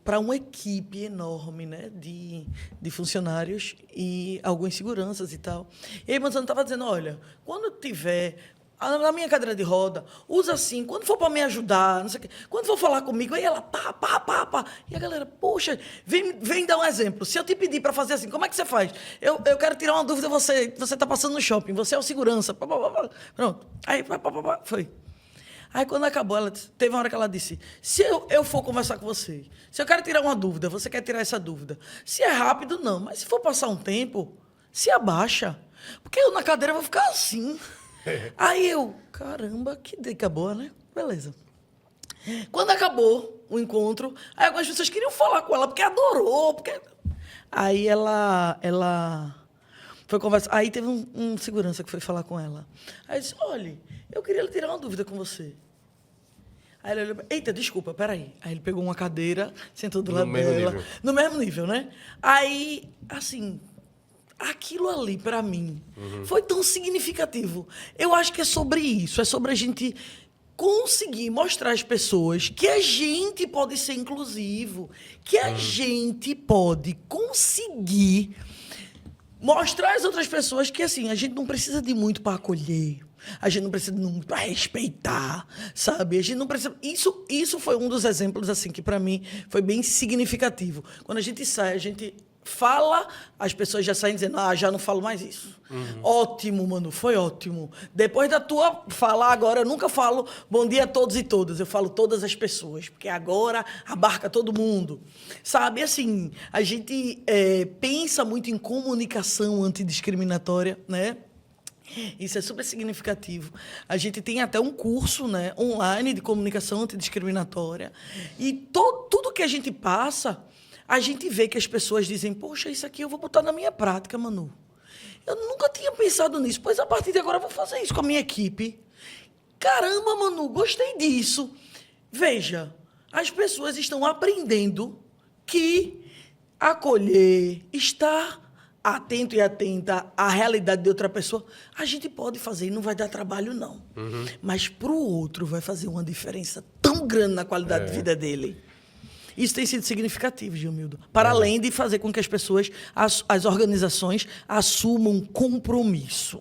para uma equipe enorme, né, de funcionários e alguns seguranças e tal. E aí, Mozana estava dizendo, olha, quando tiver na minha cadeira de roda, usa assim, quando for para me ajudar, não sei o quê, quando for falar comigo, aí ela pá. E a galera, poxa, vem dar um exemplo. Se eu te pedir para fazer assim, como é que você faz? Eu quero tirar uma dúvida, você está passando no shopping, você é o segurança. Pronto. Aí, foi. Aí, quando acabou, teve uma hora que ela disse, se eu for conversar com você, se eu quero tirar uma dúvida, você quer tirar essa dúvida. Se é rápido, não. Mas se for passar um tempo, se abaixa. Porque eu na cadeira vou ficar assim. Aí eu, caramba, que dica boa, né? Beleza. Quando acabou o encontro, aí algumas pessoas queriam falar com ela, porque adorou. Aí ela Foi conversar. Aí teve um segurança que foi falar com ela. Aí disse, olha, eu queria tirar uma dúvida com você. Aí ele olhou, eita, desculpa, peraí. Aí ele pegou uma cadeira, sentou do lado dela. Nível. No mesmo nível, né? Aí, assim, aquilo ali, para mim, foi tão significativo. Eu acho que é sobre isso, é sobre a gente conseguir mostrar às pessoas que a gente pode ser inclusivo, que a gente pode conseguir mostrar às outras pessoas que, assim, a gente não precisa de muito para acolher, a gente não precisa de muito para respeitar, sabe? A gente não precisa... Isso foi um dos exemplos, assim, que para mim foi bem significativo. Quando a gente sai, a gente fala, as pessoas já saem dizendo, já não falo mais isso. Ótimo, mano, foi ótimo. Depois da tua falar agora, eu nunca falo bom dia a todos e todas, eu falo todas as pessoas, porque agora abarca todo mundo. Sabe, assim, a gente pensa muito em comunicação antidiscriminatória, né? Isso é super significativo. A gente tem até um curso, né, online de comunicação antidiscriminatória. E tudo que a gente passa, a gente vê que as pessoas dizem, poxa, isso aqui eu vou botar na minha prática, Manu. Eu nunca tinha pensado nisso, pois a partir de agora eu vou fazer isso com a minha equipe. Caramba, Manu, gostei disso. Veja, as pessoas estão aprendendo que acolher, estar atento e atenta à realidade de outra pessoa, a gente pode fazer e não vai dar trabalho, não. Mas para o outro vai fazer uma diferença tão grande na qualidade de vida dele. Isso tem sido significativo, Gilmildo. Para além de fazer com que as pessoas, as organizações, assumam compromisso.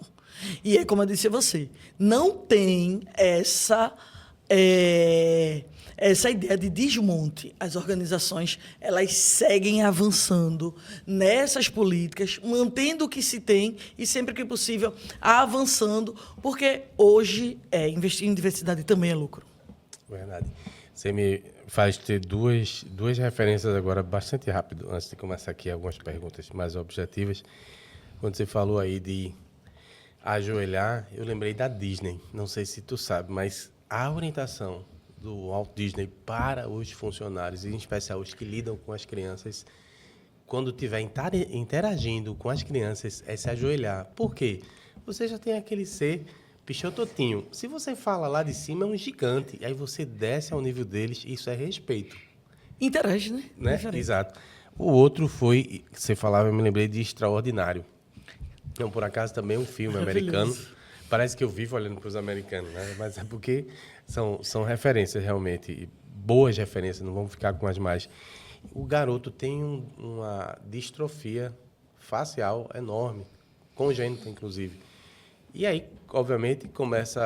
E é como eu disse a você, não tem essa ideia de desmonte. As organizações, elas seguem avançando nessas políticas, mantendo o que se tem e, sempre que possível, avançando, porque hoje investir em diversidade também é lucro. Verdade. Você me faz ter duas referências agora bastante rápido, antes de começar aqui algumas perguntas mais objetivas. Quando você falou aí de ajoelhar, eu lembrei da Disney. Não sei se tu sabe, mas a orientação do Walt Disney para os funcionários, em especial os que lidam com as crianças, quando estiver interagindo com as crianças, é se ajoelhar. Por quê? Você já tem aquele ser pichototinho. Se você fala lá de cima, é um gigante. Aí você desce ao nível deles, isso é respeito. Interage, né? Exato. O outro foi, você falava, eu me lembrei de Extraordinário. Não, por acaso, também é um filme americano. Parece que eu vivo olhando para os americanos, né? Mas é porque são referências, realmente. Boas referências, não vamos ficar com as mais. O garoto tem uma distrofia facial enorme, congênita, inclusive. E aí, obviamente, começa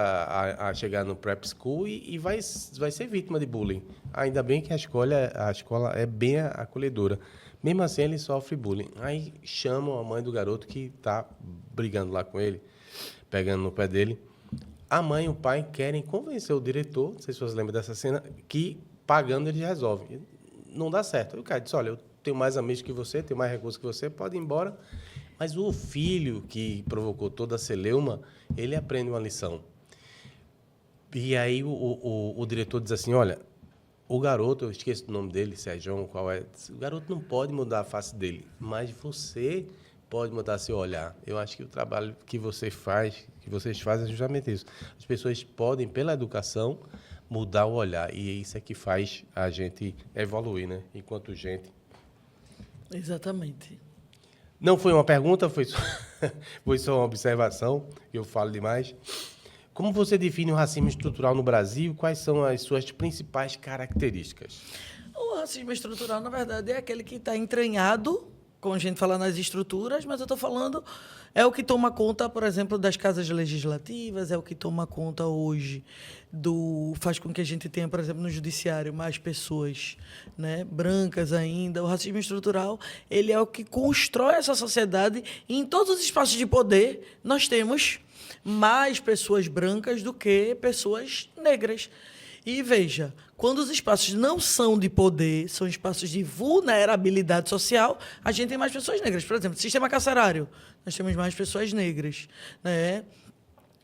a chegar no prep school e vai ser vítima de bullying. Ainda bem que a escola é bem acolhedora. Mesmo assim, ele sofre bullying. Aí chamam a mãe do garoto que está brigando lá com ele, pegando no pé dele. A mãe e o pai querem convencer o diretor, não sei se vocês lembram dessa cena, que pagando ele resolve. Não dá certo. Aí o cara diz, olha, eu tenho mais amigos que você, tenho mais recursos que você, pode ir embora. Mas o filho que provocou toda a celeuma, ele aprende uma lição. E aí o diretor diz assim, olha, o garoto, eu esqueço o nome dele, se é João, qual é, o garoto não pode mudar a face dele, mas você pode mudar seu olhar. Eu acho que o trabalho que vocês fazem é justamente isso. As pessoas podem, pela educação, mudar o olhar. E isso é que faz a gente evoluir, né? Enquanto gente. Exatamente. Não foi uma pergunta, foi só uma observação. Eu falo demais. Como você define o racismo estrutural no Brasil? Quais são as suas principais características? O racismo estrutural, na verdade, é aquele que está entranhado, como a gente fala nas estruturas, mas eu estou falando, é o que toma conta, por exemplo, das casas legislativas, é o que toma conta hoje faz com que a gente tenha, por exemplo, no judiciário, mais pessoas, né, brancas ainda. O racismo estrutural, ele é o que constrói essa sociedade, e em todos os espaços de poder nós temos mais pessoas brancas do que pessoas negras. E veja, quando os espaços não são de poder, são espaços de vulnerabilidade social, a gente tem mais pessoas negras. Por exemplo, sistema carcerário, nós temos mais pessoas negras, né?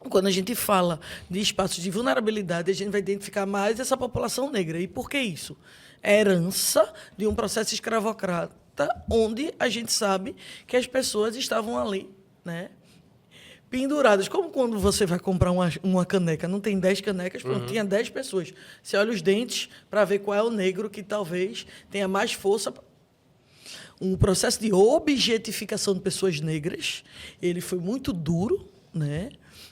Quando a gente fala de espaços de vulnerabilidade, a gente vai identificar mais essa população negra. E por que isso? É herança de um processo escravocrata, onde a gente sabe que as pessoas estavam ali né? Penduradas, como quando você vai comprar uma caneca, não tem 10 canecas, pronto, tinha 10 pessoas. Você olha os dentes para ver qual é o negro que talvez tenha mais força. Um processo de objetificação de pessoas negras, ele foi muito duro, né?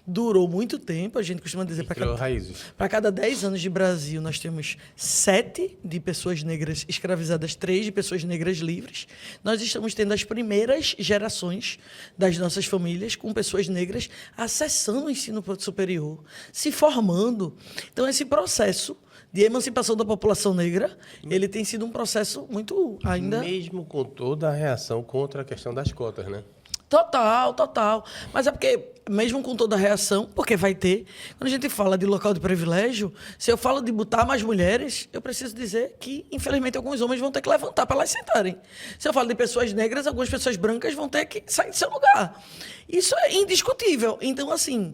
Durou muito tempo, a gente costuma dizer para cada 10 anos de Brasil, nós temos 7 de pessoas negras escravizadas, 3 de pessoas negras livres. Nós estamos tendo as primeiras gerações das nossas famílias com pessoas negras acessando o ensino superior, se formando. Então, esse processo de emancipação da população negra, ele tem sido um processo muito ainda... Mesmo com toda a reação contra a questão das cotas, né? Total, total. Mas é porque, mesmo com toda a reação, porque vai ter, quando a gente fala de local de privilégio, se eu falo de botar mais mulheres, eu preciso dizer que, infelizmente, alguns homens vão ter que levantar para elas sentarem. Se eu falo de pessoas negras, algumas pessoas brancas vão ter que sair do seu lugar. Isso é indiscutível. Então, assim...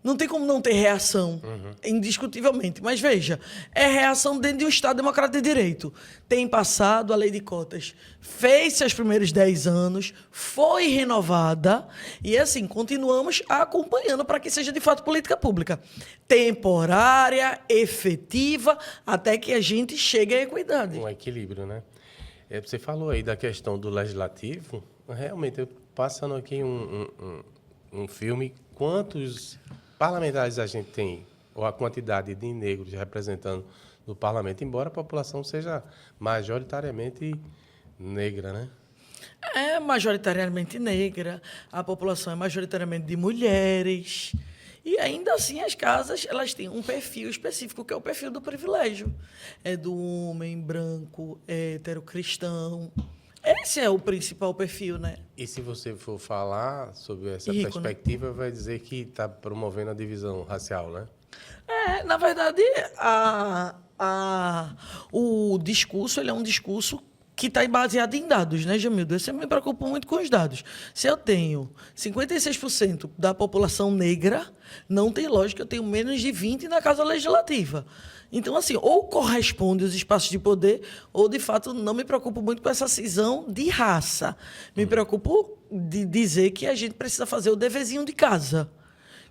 Não tem como não ter reação, indiscutivelmente. Mas, veja, é reação dentro de um Estado democrático de direito. Tem passado a lei de cotas, fez seus primeiros 10 anos, foi renovada e, assim, continuamos acompanhando para que seja, de fato, política pública. Temporária, efetiva, até que a gente chegue à equidade. Um equilíbrio, né? Você falou aí da questão do legislativo. Realmente, eu passando aqui um filme, quantos... parlamentares a gente tem, ou a quantidade de negros representando no parlamento, embora a população seja majoritariamente negra, né? É majoritariamente negra, a população é majoritariamente de mulheres. E ainda assim as casas elas têm um perfil específico, que é o perfil do privilégio. É do homem branco, hétero, cristão. Esse é o principal perfil, né? E se você for falar sobre essa Rico, perspectiva, né? Vai dizer que está promovendo a divisão racial, né? Na verdade, o discurso ele é um discurso que está baseado em dados, né, Jamildo? Eu sempre me preocupo muito com os dados. Se eu tenho 56% da população negra, não tem lógica eu tenho menos de 20% na Casa Legislativa. Então, assim, ou corresponde aos espaços de poder, ou, de fato, não me preocupo muito com essa cisão de raça. Me preocupo de dizer que a gente precisa fazer o deverzinho de casa.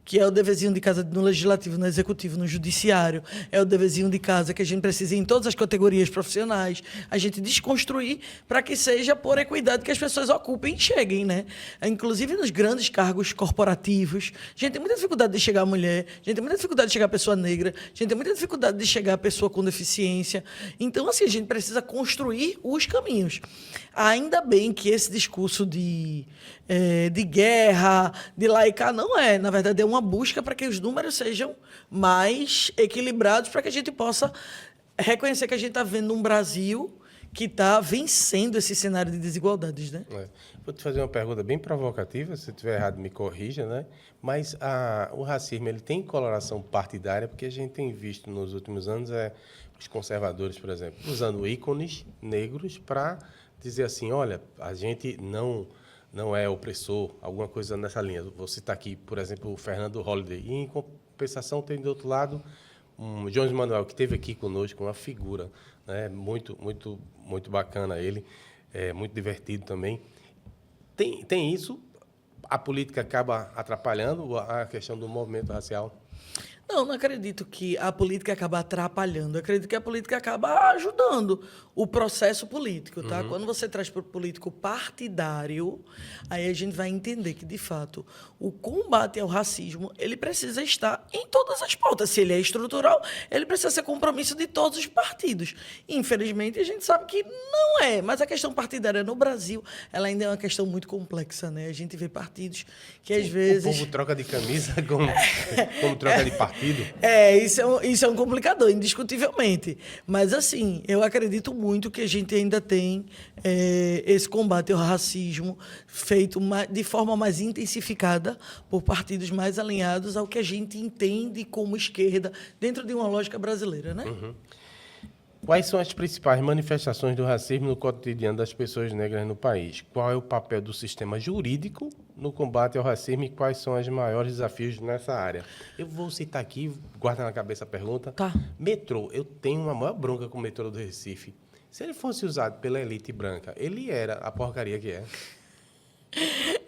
Que é o deverzinho de casa no legislativo, no executivo, no judiciário. É o deverzinho de casa que a gente precisa em todas as categorias profissionais. A gente desconstruir para que seja por equidade que as pessoas ocupem e cheguem, né? Inclusive nos grandes cargos corporativos. A gente tem muita dificuldade de chegar a mulher, a gente tem muita dificuldade de chegar a pessoa negra, a gente tem muita dificuldade de chegar a pessoa com deficiência. Então, assim, a gente precisa construir os caminhos. Ainda bem que esse discurso de guerra, de laicar, não é. Na verdade, é uma busca para que os números sejam mais equilibrados, para que a gente possa reconhecer que a gente está vendo um Brasil que está vencendo esse cenário de desigualdades, né? Vou te fazer uma pergunta bem provocativa, se eu estiver errado, me corrija, né? Mas o racismo ele tem coloração partidária, porque a gente tem visto nos últimos anos os conservadores, por exemplo, usando ícones negros para dizer assim, olha, a gente não é opressor, alguma coisa nessa linha. Vou citar aqui, por exemplo, o Fernando Holliday. E, em compensação, tem do outro lado um Jones Manuel, que esteve aqui conosco, uma figura, né? Muito, muito, muito bacana ele, muito divertido também. Tem isso? A política acaba atrapalhando a questão do movimento racial? Não acredito que a política acaba atrapalhando. Eu acredito que a política acaba ajudando o processo político, tá? Quando você traz para o político partidário, aí a gente vai entender que, de fato, o combate ao racismo, ele precisa estar em todas as pautas. Se ele é estrutural, ele precisa ser compromisso de todos os partidos. Infelizmente, a gente sabe que não é. Mas a questão partidária no Brasil, ela ainda é uma questão muito complexa, né? A gente vê partidos que, às vezes... O povo troca de camisa como troca de partido. Isso é um complicador, indiscutivelmente. Mas, assim, eu acredito muito que a gente ainda tem esse combate ao racismo feito de forma mais intensificada por partidos mais alinhados ao que a gente entende como esquerda dentro de uma lógica brasileira, né? Quais são as principais manifestações do racismo no cotidiano das pessoas negras no país? Qual é o papel do sistema jurídico no combate ao racismo e quais são os maiores desafios nessa área? Eu vou citar aqui, guarda na cabeça a pergunta. Tá. Metrô, eu tenho uma maior bronca com o metrô do Recife. Se ele fosse usado pela elite branca, ele era a porcaria que é.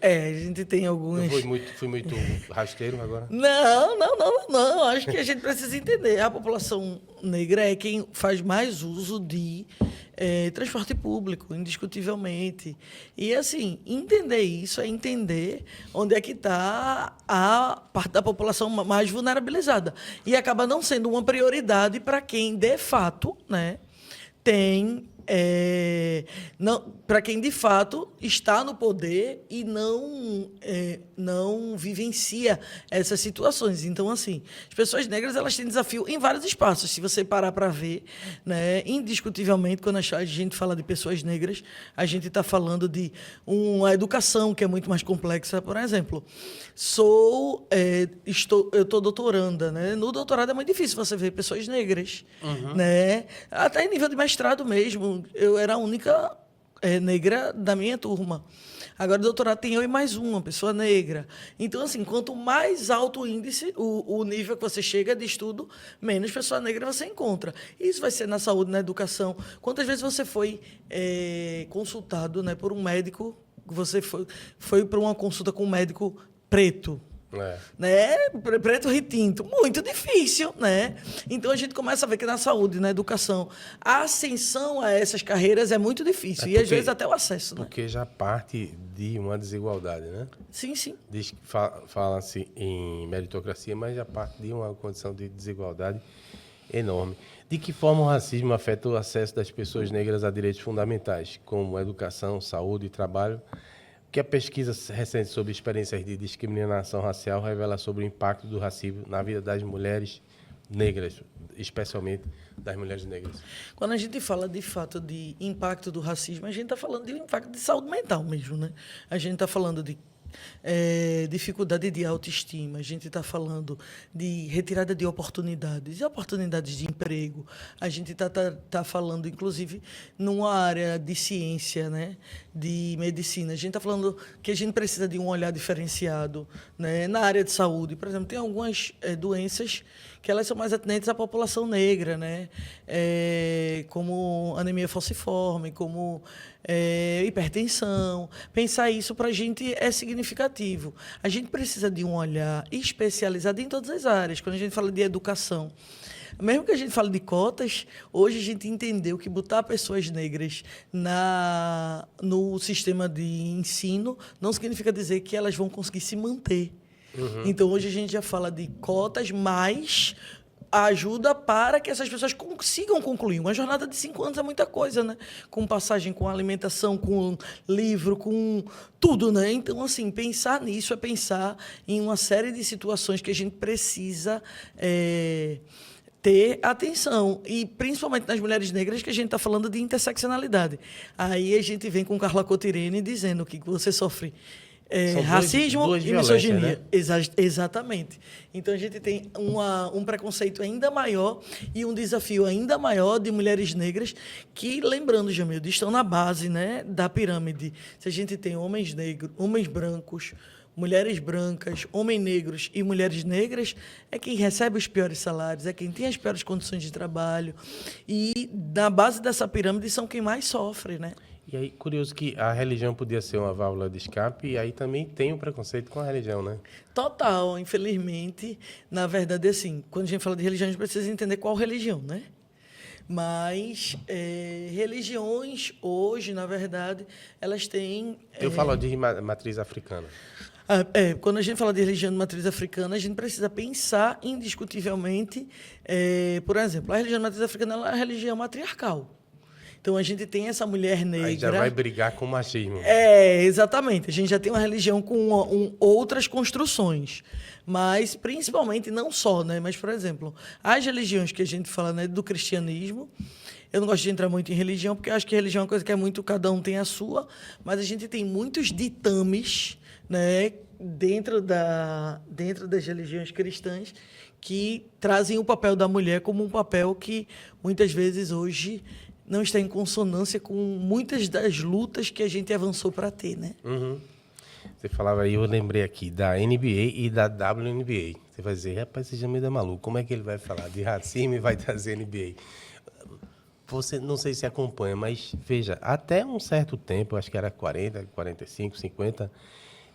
A gente tem Eu alguns... fui muito rasteiro agora. Não. Acho que a gente precisa entender. A população negra é quem faz mais uso de transporte público, indiscutivelmente. E, assim, entender isso é entender onde é que está a parte da população mais vulnerabilizada. E acaba não sendo uma prioridade para quem, de fato, né, tem... para quem de fato está no poder e não vivencia essas situações. Então, assim, as pessoas negras elas têm desafio em vários espaços. Se você parar para ver, né, indiscutivelmente, quando a gente fala de pessoas negras, a gente está falando de uma educação que é muito mais complexa. Por exemplo, eu estou doutoranda, né? No doutorado é muito difícil você ver pessoas negras, né? Até em nível de mestrado mesmo. Eu era a única negra da minha turma. Agora, o doutorado tem eu e mais uma pessoa negra. Então, assim, quanto mais alto o índice, o nível que você chega de estudo, menos pessoa negra você encontra. Isso vai ser na saúde, na educação. Quantas vezes você foi consultado, né, por um médico, você foi para uma consulta com um médico preto? Né? Preto retinto, muito difícil, né? Então a gente começa a ver que na saúde, na educação, a ascensão a essas carreiras é muito difícil, e às vezes até o acesso, né? Porque já parte de uma desigualdade, né? Sim. Diz que fala-se em meritocracia, mas já parte de uma condição de desigualdade enorme. De que forma o racismo afeta o acesso das pessoas negras a direitos fundamentais, como educação, saúde e trabalho? Que a pesquisa recente sobre experiências de discriminação racial revela sobre o impacto do racismo na vida das mulheres negras, especialmente das mulheres negras. Quando a gente fala, de fato, de impacto do racismo, a gente está falando de impacto de saúde mental mesmo, né? A gente está falando de dificuldade de autoestima, a gente está falando de retirada de oportunidades, e oportunidades de emprego. A gente tá falando, inclusive, numa área de ciência, né, de medicina. A gente está falando que a gente precisa de um olhar diferenciado, né, na área de saúde. Por exemplo, tem algumas doenças que elas são mais atinentes à população negra, né, como anemia falciforme, como hipertensão. Pensar isso para a gente é significativo. A gente precisa de um olhar especializado em todas as áreas. Quando a gente fala de educação, mesmo que a gente fale de cotas, hoje a gente entendeu que botar pessoas negras no sistema de ensino não significa dizer que elas vão conseguir se manter. Então, hoje a gente já fala de cotas, mas ajuda para que essas pessoas consigam concluir. Uma jornada de 5 anos é muita coisa, né? Com passagem, com alimentação, com livro, com tudo, né? Então, assim, pensar nisso é pensar em uma série de situações que a gente precisa ter atenção. E, principalmente nas mulheres negras, que a gente está falando de interseccionalidade. Aí a gente vem com Carla Cotirene dizendo que você sofre racismo duas e misoginia. Né? Exatamente. Então, a gente tem um preconceito ainda maior e um desafio ainda maior de mulheres negras que, lembrando, Jamildo, estão na base, né, da pirâmide. Se a gente tem homens negros, homens brancos, mulheres brancas, homens negros e mulheres negras, é quem recebe os piores salários, é quem tem as piores condições de trabalho. E, na base dessa pirâmide, são quem mais sofre, né? E aí, curioso que a religião podia ser uma válvula de escape, e aí também tem o preconceito com a religião, né? Total, infelizmente. Na verdade, assim, quando a gente fala de religião, a gente precisa entender qual religião, né? Mas religiões, hoje, na verdade, elas têm... Eu falo de matriz africana. Quando a gente fala de religião de matriz africana, a gente precisa pensar indiscutivelmente... por exemplo, a religião de matriz africana é uma religião matriarcal. Então, a gente tem essa mulher negra... Aí já vai brigar com o machismo. Exatamente. A gente já tem uma religião com outras construções. Mas, principalmente, não só, né? Mas, por exemplo, as religiões que a gente fala, né, do cristianismo... Eu não gosto de entrar muito em religião, porque eu acho que religião é uma coisa que é muito... Cada um tem a sua. Mas a gente tem muitos ditames, né, dentro das religiões cristãs que trazem o papel da mulher como um papel que, muitas vezes, hoje... não está em consonância com muitas das lutas que a gente avançou para ter, né? Você falava aí, eu lembrei aqui da NBA e da WNBA. Você vai dizer, rapaz, esse Jamildo é maluco. Como é que ele vai falar de racismo e vai trazer NBA? você não sei se acompanha, mas veja, até um certo tempo, acho que era 40, 45, 50,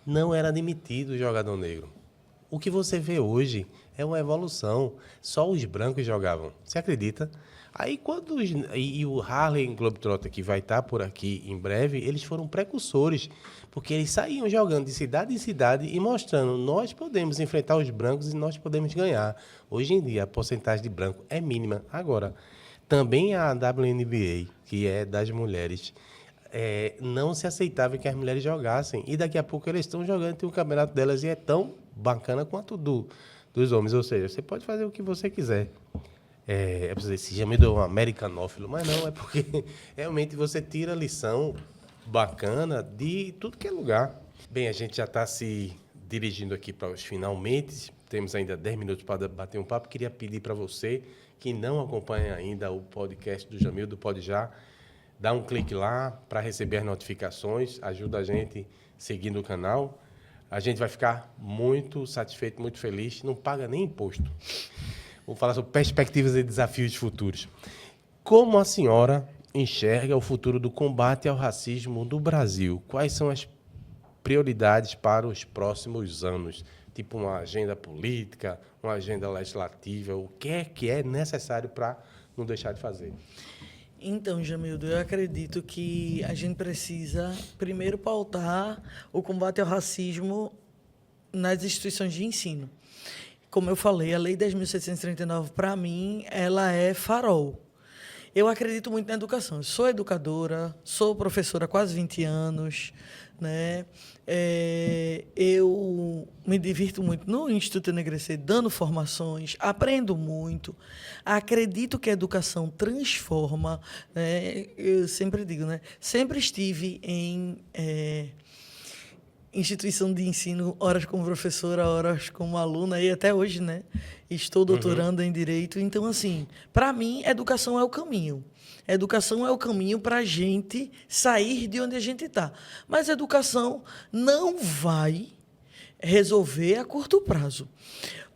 não era admitido o jogador negro. O que você vê hoje é uma evolução. Só os brancos jogavam. Você acredita? Aí quando e o Harlem Globetrotter, que vai estar por aqui em breve, eles foram precursores, porque eles saíam jogando de cidade em cidade e mostrando, nós podemos enfrentar os brancos e nós podemos ganhar. Hoje em dia, a porcentagem de branco é mínima. Agora, também a WNBA, que é das mulheres, não se aceitava que as mulheres jogassem. E daqui a pouco eles estão jogando, tem um campeonato delas e é tão bacana quanto dos homens. Ou seja, você pode fazer o que você quiser. Pra dizer, se já me deu um americanófilo, mas não, é porque realmente você tira lição bacana de tudo que é lugar. Bem, a gente já está se dirigindo aqui para os finalmente, temos ainda 10 minutos para bater um papo. Queria pedir para você que não acompanha ainda o podcast do Jamildo, pode já dar um clique lá para receber as notificações, ajuda a gente seguindo o canal. A gente vai ficar muito satisfeito, muito feliz, não paga nem imposto. Vou falar sobre perspectivas e desafios futuros. Como a senhora enxerga o futuro do combate ao racismo no Brasil? Quais são as prioridades para os próximos anos? Tipo uma agenda política, uma agenda legislativa, o que é necessário para não deixar de fazer? Então, Jamildo, eu acredito que a gente precisa primeiro pautar o combate ao racismo nas instituições de ensino. Como eu falei, a Lei 10.739, para mim, ela é farol. Eu acredito muito na educação. Eu sou educadora, sou professora há quase 20 anos, né? Eu me divirto muito no Instituto Enegrecer, dando formações, aprendo muito. Acredito que a educação transforma, né? Eu sempre digo, né? Sempre estive em instituição de ensino, horas como professora, horas como aluna, e até hoje, né? Estou doutorando em Direito. Então, assim, para mim, educação é o caminho. Educação é o caminho para a gente sair de onde a gente está. Mas educação não vai resolver a curto prazo.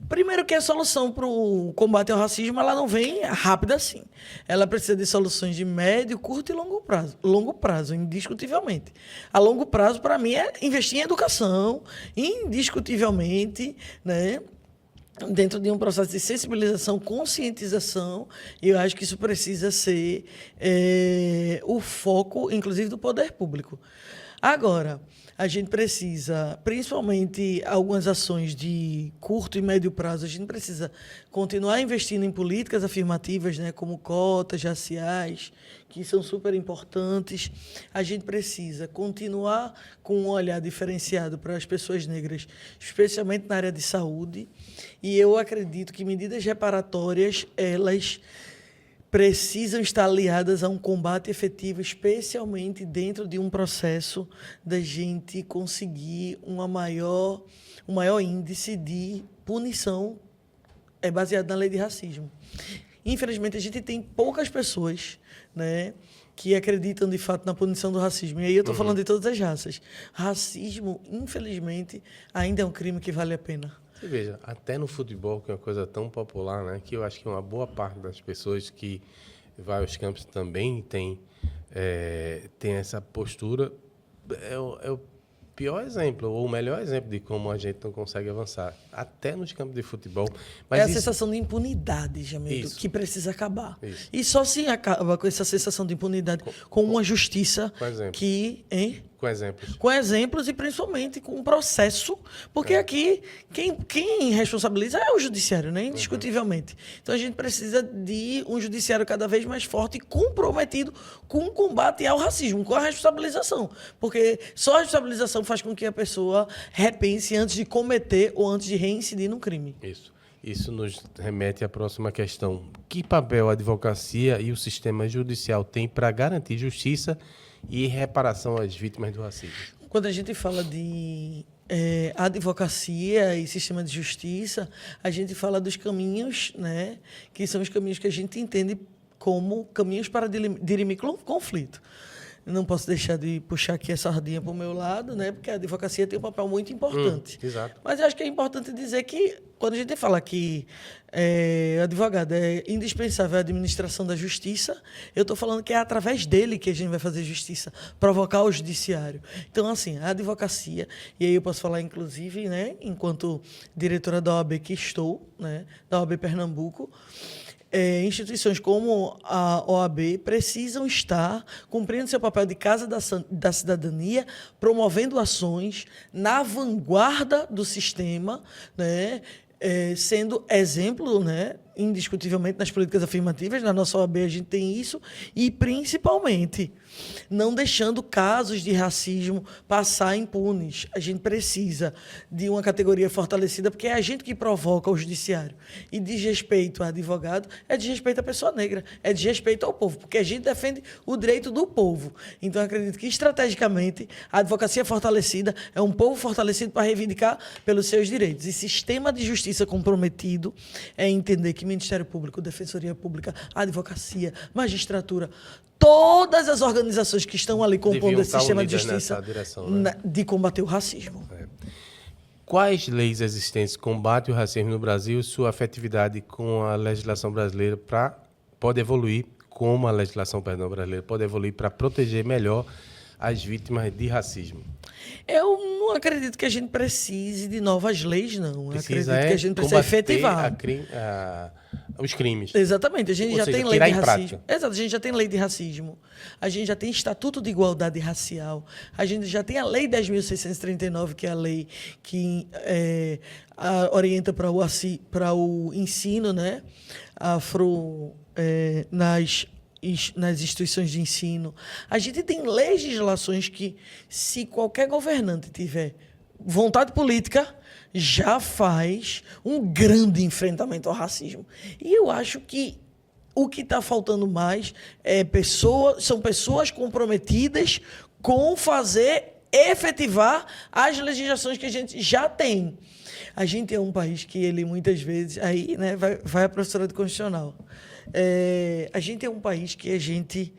Primeiro que a solução para o combate ao racismo, ela não vem rápida assim. Ela precisa de soluções de médio, curto e longo prazo. Longo prazo, indiscutivelmente. A longo prazo, para mim, é investir em educação, indiscutivelmente, né? Dentro de um processo de sensibilização, conscientização, e eu acho que isso precisa ser o foco, inclusive, do poder público. Agora, a gente precisa, principalmente algumas ações de curto e médio prazo, a gente precisa continuar investindo em políticas afirmativas, né, como cotas raciais, que são super importantes. A gente precisa continuar com um olhar diferenciado para as pessoas negras, especialmente na área de saúde. E eu acredito que medidas reparatórias, elas precisam estar aliadas a um combate efetivo, especialmente dentro de um processo da gente conseguir um maior índice de punição baseado na lei de racismo. Infelizmente, a gente tem poucas pessoas, né, que acreditam, de fato, na punição do racismo. E aí eu estou falando de todas as raças. Racismo, infelizmente, ainda é um crime que vale a pena. Você veja, até no futebol, que é uma coisa tão popular, né, que eu acho que uma boa parte das pessoas que vai aos campos também tem essa postura. É o pior exemplo, ou o melhor exemplo de como a gente não consegue avançar, até nos campos de futebol. Mas a sensação de impunidade, Jamildo, que precisa acabar. Isso. E só se acaba com essa sensação de impunidade com uma justiça que... Com exemplos. Com exemplos e, principalmente, com um processo, porque aqui quem responsabiliza é o judiciário, né? Indiscutivelmente. Então, a gente precisa de um judiciário cada vez mais forte e comprometido com o combate ao racismo, com a responsabilização. Porque só a responsabilização faz com que a pessoa repense antes de cometer ou antes de reincidir no crime. Isso nos remete à próxima questão. Que papel a advocacia e o sistema judicial têm para garantir justiça e reparação às vítimas do racismo? Quando a gente fala de advocacia e sistema de justiça, a gente fala dos caminhos, né, que são os caminhos que a gente entende como caminhos para dirimir conflito. não posso deixar de puxar aqui essa sardinha para o meu lado, né? Porque a advocacia tem um papel muito importante. Exato. Mas eu acho que é importante dizer que, quando a gente fala que advogado é indispensável à administração da justiça, eu estou falando que é através dele que a gente vai fazer justiça, provocar o judiciário. Então, assim, a advocacia, e aí eu posso falar, inclusive, né, enquanto diretora da OAB que estou, né, da OAB Pernambuco, instituições como a OAB precisam estar cumprindo seu papel de Casa da Cidadania, promovendo ações na vanguarda do sistema, né, sendo exemplo, né, indiscutivelmente nas políticas afirmativas. Na nossa OAB a gente tem isso, e principalmente não deixando casos de racismo passar impunes. A gente precisa de uma categoria fortalecida, porque é a gente que provoca o judiciário. E desrespeito a advogado é desrespeito à pessoa negra, é desrespeito ao povo, porque a gente defende o direito do povo. Então, eu acredito que, estrategicamente, a advocacia fortalecida é um povo fortalecido para reivindicar pelos seus direitos. E sistema de justiça comprometido é entender que Ministério Público, Defensoria Pública, advocacia, magistratura, todas as organizações que estão ali compondo esse sistema de justiça, direção, né? De combater o racismo. Quais leis existentes combatem o racismo no Brasil e sua afetividade com a legislação brasileira pode evoluir, como a legislação brasileira pode evoluir para proteger melhor as vítimas de racismo? Eu não acredito que a gente precise de novas leis, não. Eu acredito que a gente precisa combater efetivar os crimes. Exatamente. A gente Ou já seja, tem lei tirar de em racismo. prática. Exato. A gente já tem lei de racismo. A gente já tem Estatuto de Igualdade Racial. A gente já tem a Lei 10.639, que é a lei que orienta para o ensino, né, nas instituições de ensino. A gente tem legislações que, se qualquer governante tiver vontade política, já faz um grande enfrentamento ao racismo. E eu acho que o que está faltando mais são pessoas comprometidas com efetivar as legislações que a gente já tem. A gente é um país que ele muitas vezes... Aí, né, vai a professora de constitucional. A gente é um país que a gente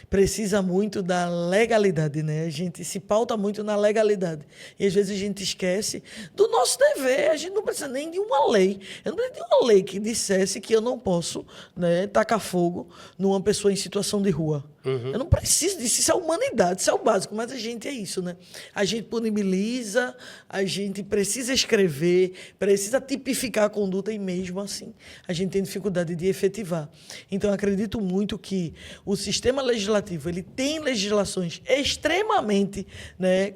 precisa muito da legalidade, né? A gente se pauta muito na legalidade. E, às vezes, a gente esquece do nosso dever. A gente não precisa nem de uma lei. Eu não preciso de uma lei que dissesse que eu não posso, né, tacar fogo numa pessoa em situação de rua. Uhum. Eu não preciso disso. Isso é humanidade, isso é o básico. Mas a gente é isso, né? A gente punibiliza, a gente precisa escrever, precisa tipificar a conduta, e mesmo assim a gente tem dificuldade de efetivar. Então, eu acredito muito que o sistema legislativo ele tem legislações extremamente, né,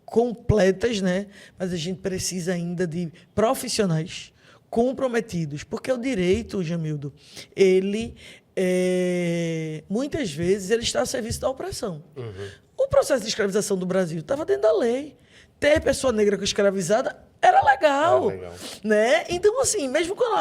completas, né? Mas a gente precisa ainda de profissionais comprometidos, porque o direito, Jamildo, ele muitas vezes ele está a serviço da opressão. Uhum. O processo de escravização do Brasil estava dentro da lei. Ter pessoa negra escravizada era legal. Né? Então, assim, mesmo quando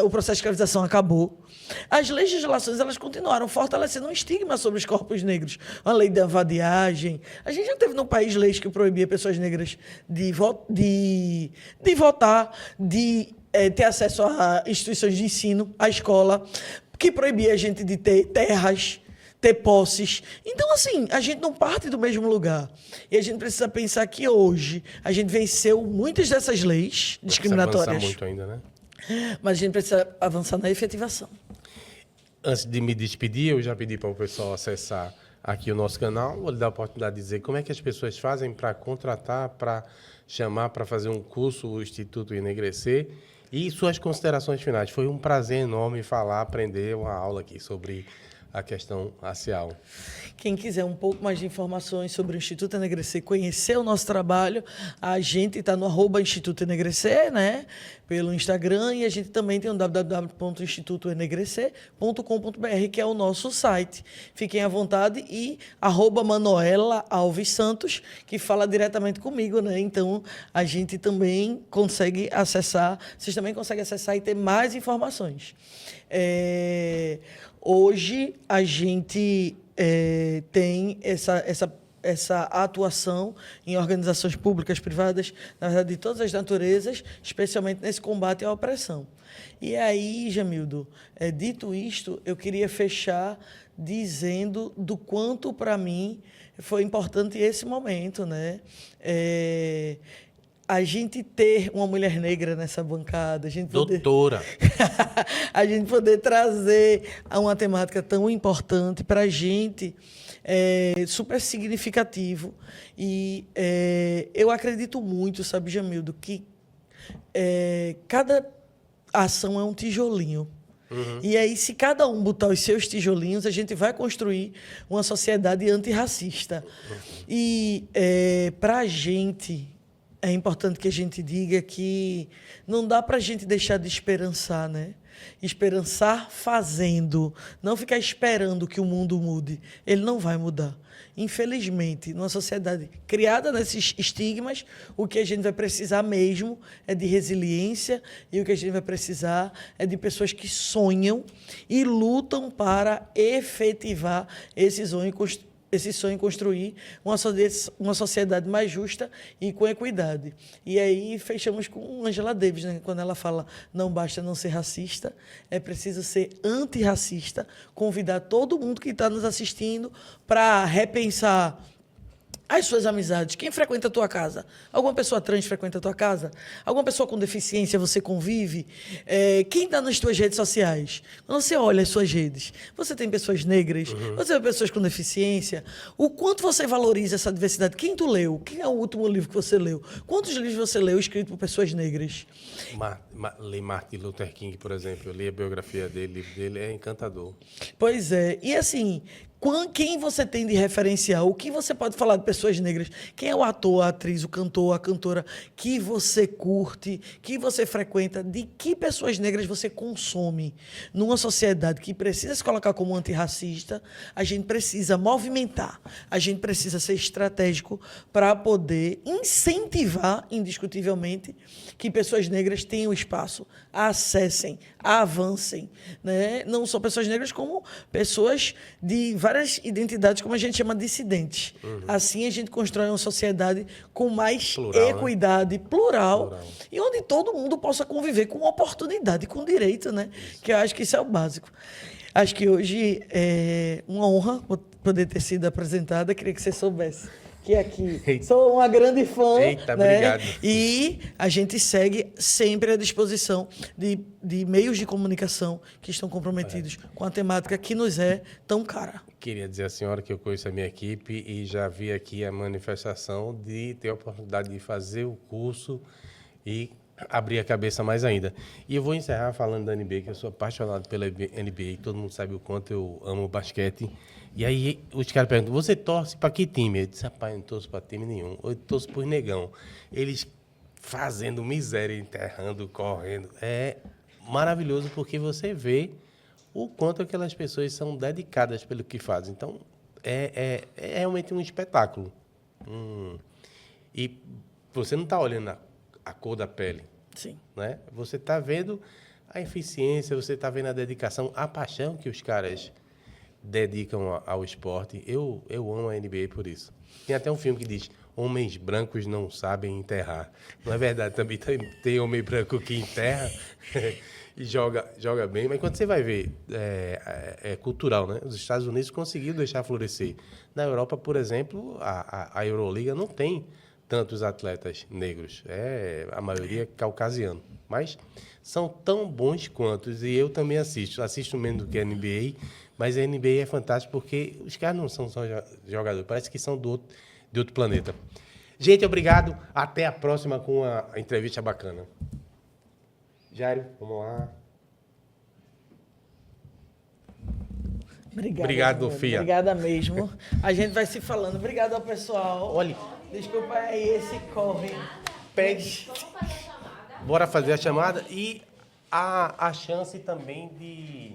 o processo de escravização acabou, as legislações elas continuaram fortalecendo um estigma sobre os corpos negros. A lei da vadiagem. A gente já teve no país leis que proibia pessoas negras de votar, de ter acesso a instituições de ensino, à escola, que proibia a gente de ter terras, ter posses. Então, assim, a gente não parte do mesmo lugar. E a gente precisa pensar que hoje a gente venceu muitas dessas leis discriminatórias. Precisa avançar muito ainda, né? Mas a gente precisa avançar na efetivação. Antes de me despedir, eu já pedi para o pessoal acessar aqui o nosso canal. Vou lhe dar a oportunidade de dizer como é que as pessoas fazem para contratar, para chamar, para fazer um curso do Instituto Enegrecer. E suas considerações finais. Foi um prazer enorme falar, aprender uma aula aqui sobre a questão racial. Quem quiser um pouco mais de informações sobre o Instituto Enegrecer, conhecer o nosso trabalho, a gente está no @Instituto Enegrecer, né? Pelo Instagram, e a gente também tem o www.institutoenegrecer.com.br, que é o nosso site. Fiquem à vontade, e @Manuela Alves Santos, que fala diretamente comigo, né? Então, a gente também consegue acessar, vocês também conseguem acessar e ter mais informações. Hoje, a gente tem essa atuação em organizações públicas, privadas, na verdade, de todas as naturezas, especialmente nesse combate à opressão. E aí, Jamildo, dito isto, eu queria fechar dizendo do quanto, para mim, foi importante esse momento, né? A gente ter uma mulher negra nessa bancada, a gente poder, Doutora. a gente poder trazer uma temática tão importante para a gente é super significativo. E eu acredito muito, sabe, Jamildo, que cada ação é um tijolinho. Uhum. E aí, se cada um botar os seus tijolinhos, a gente vai construir uma sociedade antirracista. Uhum. E para a gente, é importante que a gente diga que não dá para a gente deixar de esperançar, né? Esperançar fazendo, não ficar esperando que o mundo mude. Ele não vai mudar. Infelizmente, numa sociedade criada nesses estigmas, o que a gente vai precisar mesmo é de resiliência, e o que a gente vai precisar é de pessoas que sonham e lutam para efetivar esse sonho, construir uma sociedade mais justa e com equidade. E aí fechamos com Angela Davis, né? Quando ela fala: não basta não ser racista, é preciso ser antirracista, convidar todo mundo que está nos assistindo para repensar as suas amizades. Quem frequenta a tua casa? Alguma pessoa trans frequenta a tua casa? Alguma pessoa com deficiência você convive? Quem está nas tuas redes sociais? Quando você olha as suas redes, você tem pessoas negras, você tem pessoas com deficiência. O quanto você valoriza essa diversidade? Quem tu leu? Quem é o último livro que você leu? Quantos livros você leu escrito por pessoas negras? Li Martin Luther King, por exemplo. Eu li a biografia dele, o livro dele é encantador. Pois é. E assim, quem você tem de referencial? O que você pode falar de pessoas negras? Quem é o ator, a atriz, o cantor, a cantora que você curte, que você frequenta? De que pessoas negras você consome? Numa sociedade que precisa se colocar como antirracista, a gente precisa movimentar, a gente precisa ser estratégico para poder incentivar, indiscutivelmente, que pessoas negras tenham espaço, acessem, avancem, né? Não só pessoas negras, como pessoas de várias identidades, como a gente chama, dissidentes. Uhum. Assim a gente constrói uma sociedade com mais plural, equidade, né? Plural, e onde todo mundo possa conviver com oportunidade, com direito, né? Isso. Que eu acho que isso é o básico. Acho que hoje é uma honra poder ter sido apresentada. Queria que você soubesse que aqui sou uma grande fã. Eita, né? Obrigado. E a gente segue sempre à disposição de meios de comunicação que estão comprometidos com a temática que nos é tão cara. Queria dizer à senhora que eu conheço a minha equipe e já vi aqui a manifestação de ter a oportunidade de fazer o curso e abrir a cabeça mais ainda. E eu vou encerrar falando da NBA, que eu sou apaixonado pela NBA, todo mundo sabe o quanto eu amo o basquete. E aí os caras perguntam: você torce para que time? Eu disse: rapaz, eu não torço para time nenhum, eu torço por negão. Eles fazendo miséria, enterrando, correndo. É maravilhoso porque você vê o quanto aquelas pessoas são dedicadas pelo que fazem. Então, é realmente um espetáculo. E você não está olhando a cor da pele. Sim. Né? Você está vendo a eficiência, você está vendo a dedicação, a paixão que os caras dedicam ao esporte. Eu amo a NBA por isso. Tem até um filme que diz: homens brancos não sabem enterrar. Não é verdade, também tem homem branco que enterra e joga bem, mas quando você vai ver, é cultural, né? Os Estados Unidos conseguiram deixar florescer. Na Europa, por exemplo, a Euroliga não tem tantos atletas negros, a maioria é caucasiano, mas são tão bons quantos, e eu também assisto menos do que a NBA, mas a NBA é fantástica porque os caras não são só jogadores, parece que são de outro planeta. Gente, obrigado, até a próxima com uma entrevista bacana. Jairo, vamos lá. Obrigado, Fia. Obrigada mesmo. A gente vai se falando. Obrigado ao pessoal. Olha. Desculpa aí esse corre. Pede. Bora fazer a chamada e a chance também de